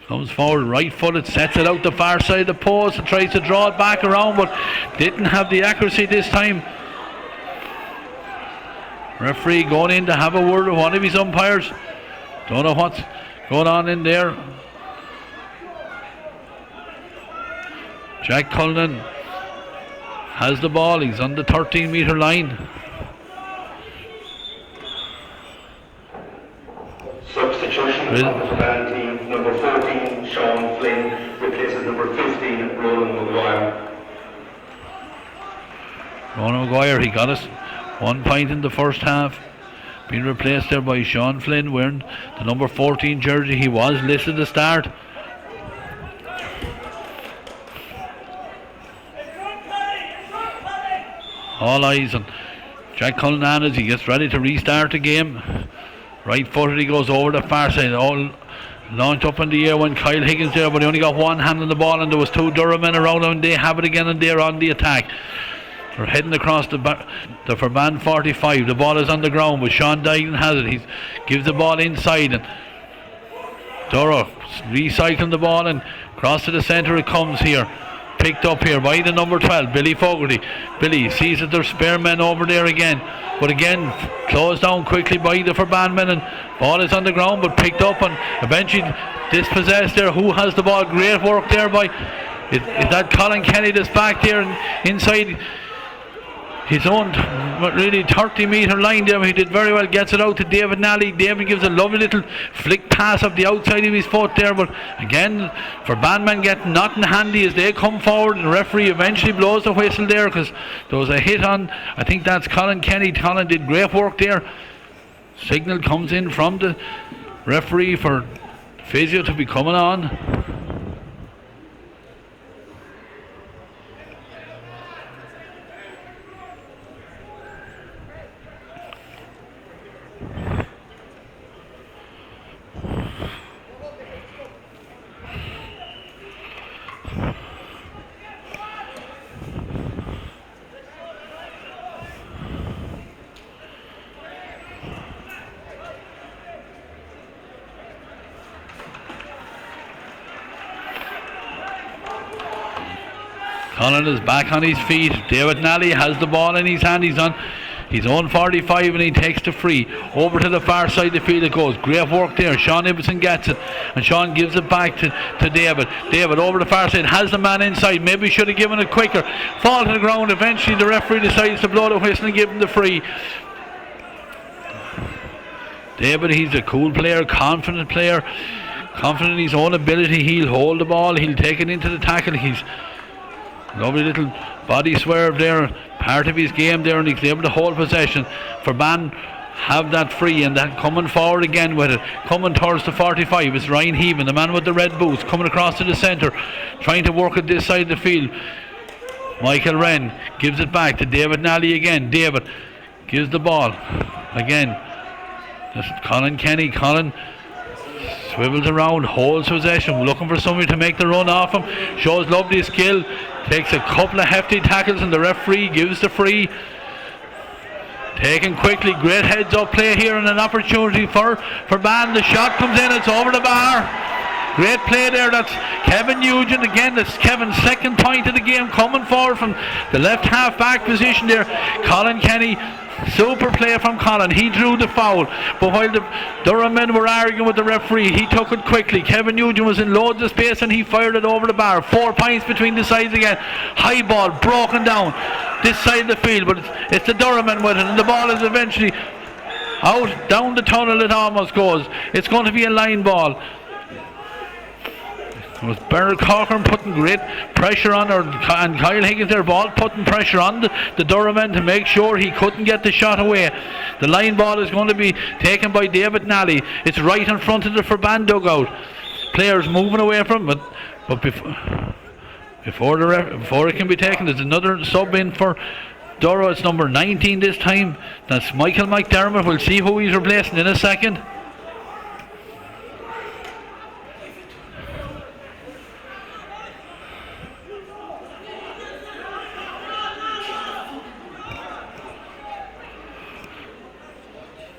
Comes forward, right footed, sets it out the far side of the post and tries to draw it back around, but didn't have the accuracy this time. Referee going in to have a word with one of his umpires. Don't know what's going on in there. Jack Cullinan has the ball. He's on the 13-metre line. Substitution on the Ferbane team. Number 14, Sean Flynn, replaces number 15, Roland Maguire. Roland Maguire, he got us 1 point in the first half. Being replaced there by Sean Flynn wearing the number 14 jersey. He was listed to start. All eyes on Jack Cullinan as he gets ready to restart the game. Right footed, he goes over the far side. All launched up in the air when Kyle Higgins there, but he only got one hand on the ball, and there was two Durham men around him, and they have it again, and they're on the attack. They're heading across the Ferbane 45. The ball is on the ground, but Sean Dyson has it. He gives the ball inside, and Doro recycling the ball, and across to the centre it comes here. Picked up here by the number 12, Billy Fogarty. Billy sees that there's spare men over there again, but again closed down quickly by the Ferbane men, and ball is on the ground but picked up and eventually dispossessed there. Who has the ball? Great work there by is that Colin Kenny that's back there and inside his own really 30-metre line there. He did very well, gets it out to David Nally. David gives a lovely little flick pass up the outside of his foot there, but again Ferbane men get nothing handy as they come forward, and the referee eventually blows the whistle there because there was a hit on, I think that's Colin Kenny. Colin did great work there. Signal comes in from the referee for physio to be coming on. Colin is back on his feet. David Nally has the ball in his hand. He's on his own 45 and he takes the free. Over to the far side of the field it goes. Great work there. Sean Ibbotson gets it. And Sean gives it back to David. David over the far side. Has the man inside. Maybe should have given it quicker. Fall to the ground. Eventually the referee decides to blow the whistle and give him the free. David, he's a cool player, confident player. Confident in his own ability. He'll hold the ball. He'll take it into the tackle. He's lovely little body swerve there, part of his game there, and he's able to hold possession. Ferbane have that free, and that coming forward again with it, coming towards the 45 is Ryan Heaven, the man with the red boots, coming across to the centre, trying to work at this side of the field. Michael Wren gives it back to David Nally again. David gives the ball again. This is Colin Kenny. Colin swivels around, holds possession, looking for somebody to make the run off him. Shows lovely skill, takes a couple of hefty tackles, and the referee gives the free. Taken quickly, great heads up play here, and an opportunity for Ferbane. The shot comes in, it's over the bar. Great play there. That's Kevin Nugent again. That's Kevin's second point of the game, coming forward from the left half back position there. Colin Kenny, super play from Colin. He drew the foul, but while the Durham men were arguing with the referee, he took it quickly. Kevin Nugent was in loads of space and he fired it over the bar. 4 points between the sides again. High ball broken down this side of the field, but it's the Durham men with it, and the ball is eventually out down the tunnel. It almost goes. It's going to be a line ball. It was Bernard Corcoran putting great pressure on, and Kyle Higgins their ball putting pressure on the Durham men to make sure he couldn't get the shot away. The line ball is going to be taken by David Nally. It's right in front of the Ferbane dugout. Players moving away from it, but before it can be taken, there's another sub in for Doro. It's number 19 this time. That's Michael McDermott. We'll see who he's replacing in a second.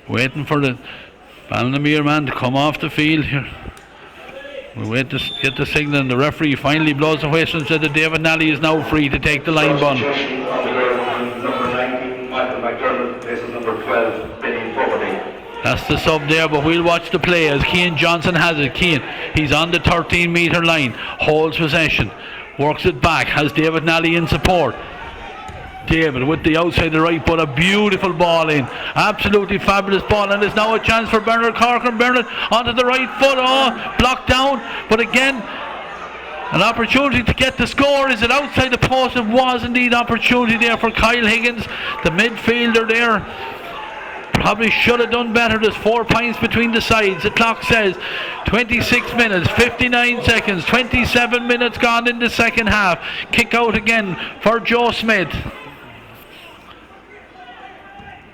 Waiting for the Ballinamere man to come off the field here. We wait to get the signal, and the referee finally blows the whistle and said that David Nally is now free to take the line ball. Number 19, Michael McDermott, places number 12, Billy Fogarty. That's the sub there, but we'll watch the play as Cian Johnson has it. Cian, he's on the 13-metre line, holds possession, works it back, has David Nally in support. David with the outside the right, but a beautiful ball in, absolutely fabulous ball, and there's now a chance for Bernard Corcoran. Bernard onto the right foot, blocked down, but again an opportunity to get the score. Is it outside the post? It was indeed opportunity there for Kyle Higgins, the midfielder there. Probably should have done better. There's 4 points between the sides. The clock says 26 minutes 59 seconds, 27 minutes gone in the second half. Kick out again for Joe Smith.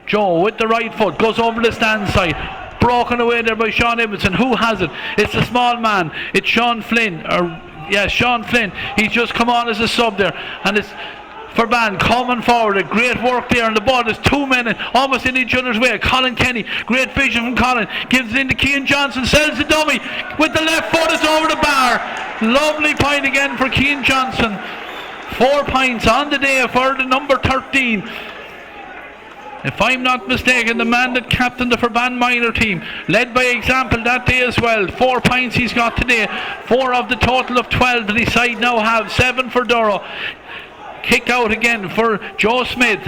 Joe with the right foot goes over the stand side. Broken away there by Sean Ibbotson. Who has it? It's the small man. It's Sean Flynn. Sean Flynn. He's just come on as a sub there. And it's Ferbane coming forward. A great work there. And the ball is 2 men almost in each other's way. Colin Kenny. Great vision from Colin. Gives it into Cian Johnson. Sells the dummy. With the left foot, it's over the bar. Lovely point again for Cian Johnson. 4 points on the day for the number 13. If I'm not mistaken, the man that captained the Ferbane minor team, led by example that day as well. 4 points he's got today. 4 of the total of 12 that his side now have. 7 for Durrow. Kick out again for Joe Smith.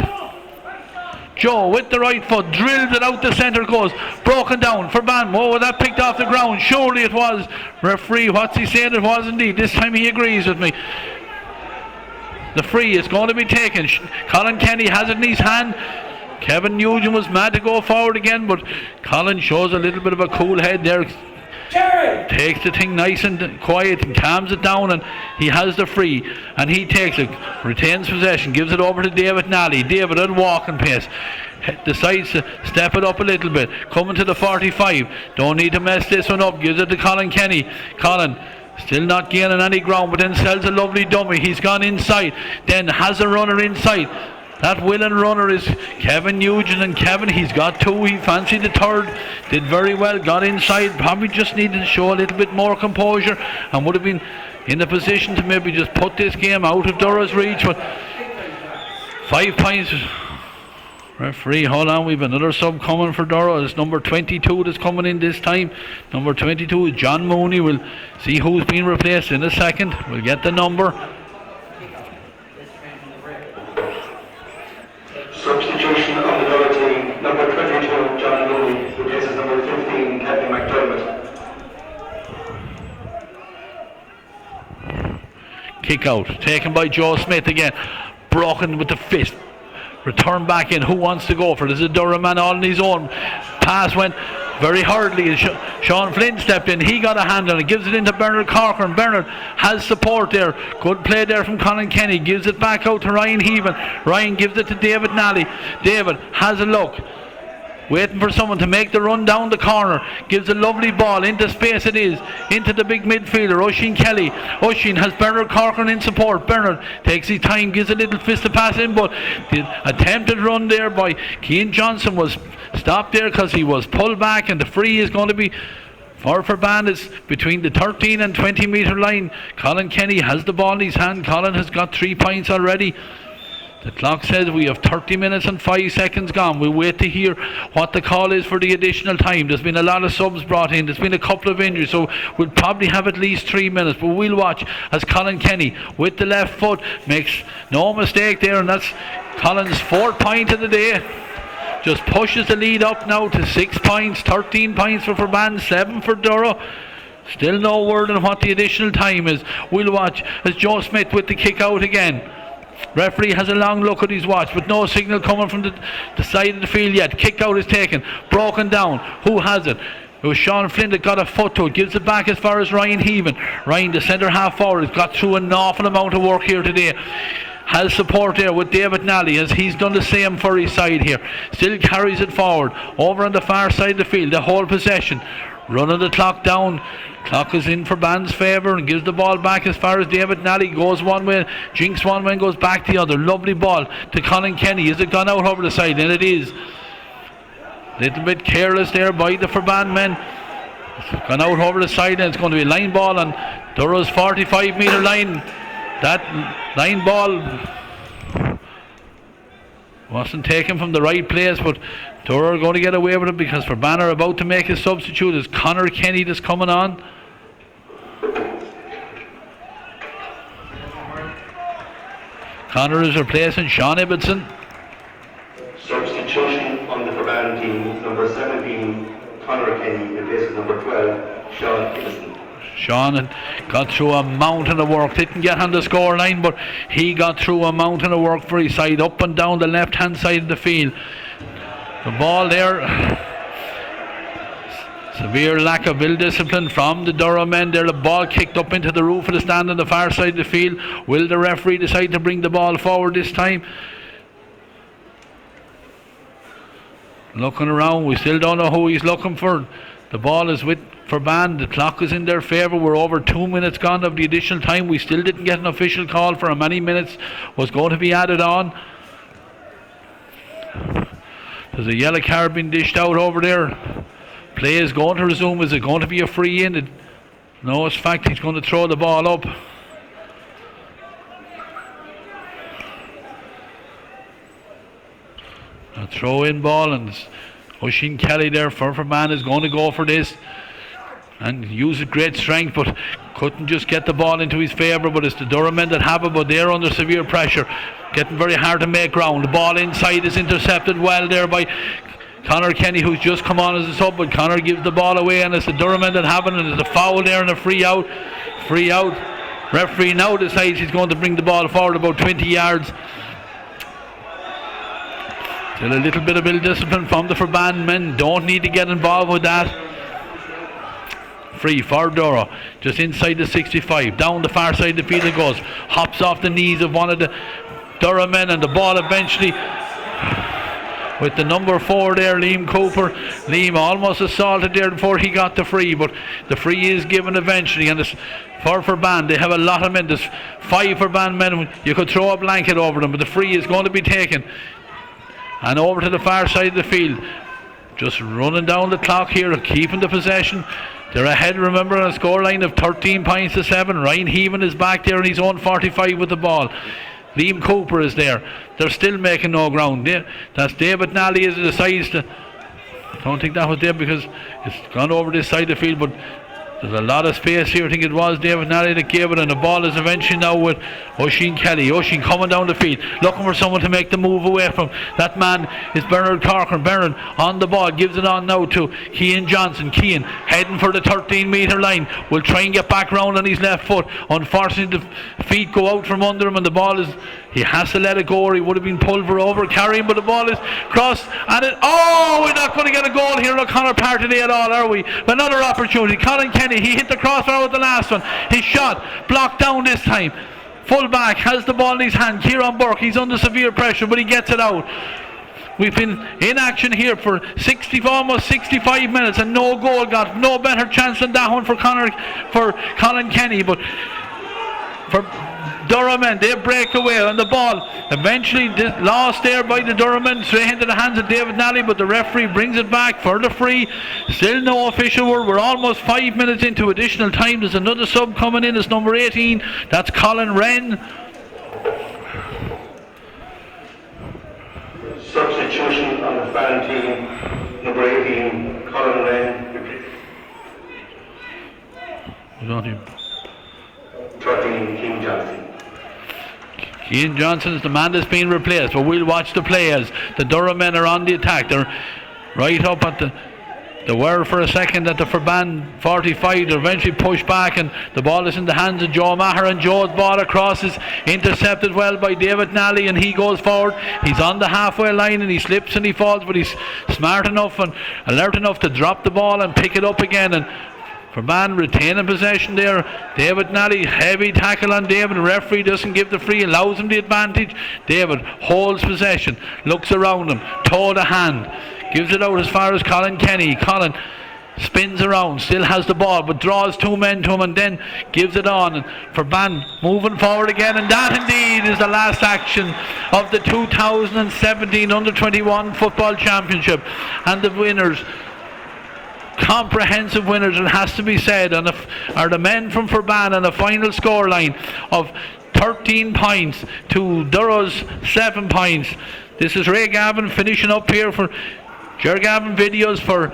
Joe with the right foot drills it out the centre, goes broken down. Ferbane, was that picked off the ground? Surely it was. Referee, what's he saying? It was indeed. This time he agrees with me. The free is going to be taken. Colin Kenny has it in his hand. Kevin Nugent was mad to go forward again, but Colin shows a little bit of a cool head there. Takes the thing nice and quiet and calms it down, and he has the free, and he takes it, retains possession, gives it over to David Nally. David at walking pace decides to step it up a little bit, coming to the 45. Don't need to mess this one up. Gives it to Colin Kenny. Colin still not gaining any ground, but then sells a lovely dummy. He's gone inside, then has a runner inside. That willing runner is Kevin Nugent, and Kevin, he's got 2. He fancied the third, did very well, got inside, probably just needed to show a little bit more composure and would have been in a position to maybe just put this game out of Durrow's reach. But 5 points. Referee, hold on, we've another sub coming for Durrow. It's number 22 that's coming in this time. Number 22 is John Mooney. We'll see who's been replaced in a second. We'll get the number. Substitution on the Durrow team, number 22, John Mooney, replaces number 15, Kevin McDermott. Kick out, taken by Joe Smith again. Broken with the fist. Return back in. Who wants to go for it? This is a Durrow man all on his own. Pass went very hurriedly. Sean Flynn stepped in. He got a hand on it. Gives it into Bernard Corcoran. Bernard has support there. Good play there from Colin Kenny. Gives it back out to Ryan Heaven. Ryan gives it to David Nally. David has a look. Waiting for someone to make the run down the corner. Gives a lovely ball into space. It is into the big midfielder Oisin Kelly. Oisin has Bernard Corcoran in support. Bernard takes his time, gives a little fist to pass in, but the attempted run there by Cian Johnson was stopped there because he was pulled back, and the free is going to be for Ferbane. Is between the 13 and 20 metre line. Colin Kenny has the ball in his hand. Colin has got 3 points already. The clock says we have 30 minutes and 5 seconds gone. We'll wait to hear what the call is for the additional time. There's been a lot of subs brought in. There's been a couple of injuries, so we'll probably have at least 3 minutes. But we'll watch as Colin Kenny with the left foot makes no mistake there, and that's Colin's 4th point of the day. Just pushes the lead up now to 6 points. 13 points for Ferbane, 7 for Durrow. Still no word on what the additional time is. We'll watch as Joe Smith with the kick out again. Referee has a long look at his watch, but no signal coming from the side of the field yet. Kick out is taken, broken down. Who has it? It was Sean Flynn that got a foot to it. Gives it back as far as Ryan Heaven. Ryan, the centre half forward, has got through an awful amount of work here today. Has support there with David Nally, as he's done the same for his side here. Still carries it forward over on the far side of the field. The whole possession, running the clock down. Clock is in for Ferbane favour, and gives the ball back as far as David Nally. Goes one way, jinks one way and goes back the other. Lovely ball to Colin Kenny. Is it gone out over the side? And it is. Little bit careless there by the Ferbane men. It's gone out over the side, and it's going to be a line ball on Durrow's 45 metre line. That line ball wasn't taken from the right place, but Durrow are going to get away with it because Ferbane are about to make a substitute. It's Conor Kenny that's coming on. Conor is replacing Sean Ibbotson. Substitution on the Ferbane team, number 17, Conor Kenny, replaces number 12, Sean Ibbotson. Sean got through a mountain of work. Didn't get on the score line, but he got through a mountain of work for his side, up and down the left hand side of the field. The ball there, severe lack of ill discipline from the Durrow men there. The ball kicked up into the roof of the stand on the far side of the field. Will the referee decide to bring the ball forward this time? Looking around, we still don't know who he's looking for. The ball is with Ferbane. The clock is in their favour. We're over 2 minutes gone of the additional time. We still didn't get an official call for how many minutes was going to be added on. There's a yellow card being dished out over there. Play is going to resume. Is it going to be a free in? No, it's fact he's going to throw the ball up. A throw in ball, and Oisin Kelly there for Ferbane is going to go for this and use it great strength, but couldn't just get the ball into his favour. But it's the Durham men that have it, but they're under severe pressure, getting very hard to make ground. The ball inside is intercepted well there by Conor Kenny, who's just come on as a sub, but Conor gives the ball away, and it's the Durham men that have it, and there's a foul there and a free out. Referee now decides he's going to bring the ball forward about 20 yards. Still a little bit of discipline from the Ferbane men. Don't need to get involved with that. Free for Doro, just inside the 65, down the far side of the field it goes, hops off the knees of one of the Durham men, and the ball eventually with the number 4 there, Liam Cooper. Liam almost assaulted there before he got the free, but the free is given eventually, and it's for Ferbane. They have a lot of men. There's 5 Ferbane men. You could throw a blanket over them, but the free is going to be taken. And over to the far side of the field, just running down the clock here, keeping the possession. They're ahead, remember, on a scoreline of 13 points to 7. Ryan Heaven is back there in his own 45 with the ball. Liam Cooper is there. They're still making no ground. That's David Nally as he decides to. I don't think that was there because it's gone over this side of the field, but there's a lot of space here. I think it was David Nally that gave it, and the ball is eventually now with Oisin Kelly. Oisin coming down the field, looking for someone to make the move away from. That man is Bernard Corcoran. Bernard on the ball, gives it on now to Cian Johnson. Cian heading for the 13-metre line. Will try and get back round on his left foot. Unfortunately, the feet go out from under him, and the ball is. He has to let it go, or he would have been pulled for over carrying, but the ball is crossed, and we're not going to get a goal here in O'Connor Park today at all, are we? Another opportunity. Colin Kenny, he hit the crossbar with the last one. His shot blocked down this time. Full back has the ball in his hand. Kieran Burke, he's under severe pressure, but he gets it out. We've been in action here for almost 65 minutes, and no goal. Got no better chance than that one for Colin Kenny, but for Durham men, they break away, and the ball eventually lost there by the Durham men, straight into the hands of David Nally, but the referee brings it back for the free. Still no official word. We're almost 5 minutes into additional time. There's another sub coming in. It's number 18. That's Colin Wren. Substitution on the fan team, number 18, Colin Wren. 13, Cian Johnson. Cian Johnson is the man that's being replaced, but we'll watch the play as the Durham men are on the attack. They're right up at the were for a second at the Ferbane 45. They're eventually pushed back, and the ball is in the hands of Joe Maher, and Joe's ball across is intercepted well by David Nally, and he goes forward. He's on the halfway line, and he slips and he falls, but he's smart enough and alert enough to drop the ball and pick it up again. And Ferbane retaining possession there. David Nally, heavy tackle on David. The referee doesn't give the free, allows him the advantage. David holds possession, looks around him, toe to hand, gives it out as far as Colin Kenny. Colin spins around, still has the ball, but draws 2 men to him and then gives it on. And Ferbane moving forward again, and that indeed is the last action of the 2017 Under-21 Football Championship. And the winners, comprehensive winners, it has to be said, are the men from Ferbane on a final scoreline of 13 points to Durrow's 7 points. This is Ray Gavin finishing up here for Ger Gavin Videos for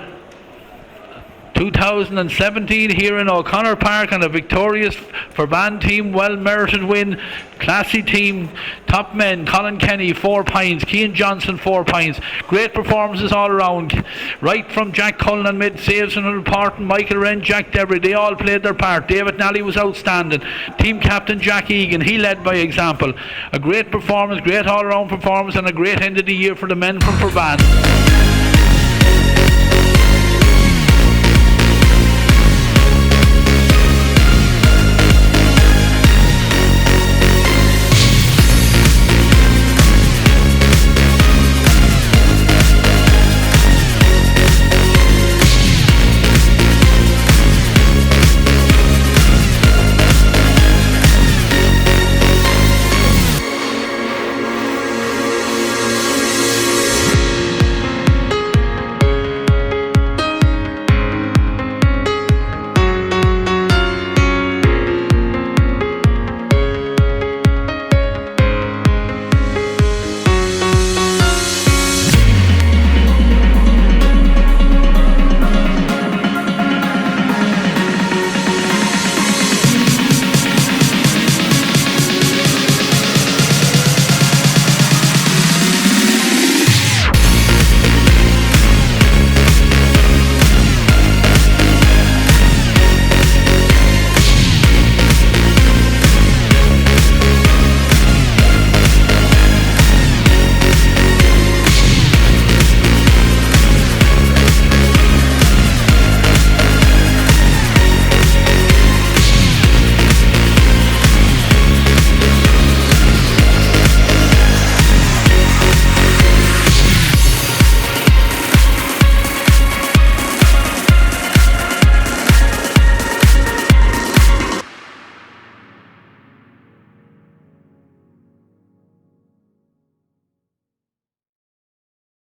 2017 here in O'Connor Park, and a victorious Ferbane team, well merited win. Classy team, top men, Colin Kenny 4 points, Cian Johnson 4 points. Great performances all around, right from Jack Cullen mid saves and reporting, Michael Wren, Jack Debry, they all played their part. David Nally was outstanding. Team captain Jack Egan, he led by example. A great performance, great all around performance, and a great end of the year for the men from Ferbane.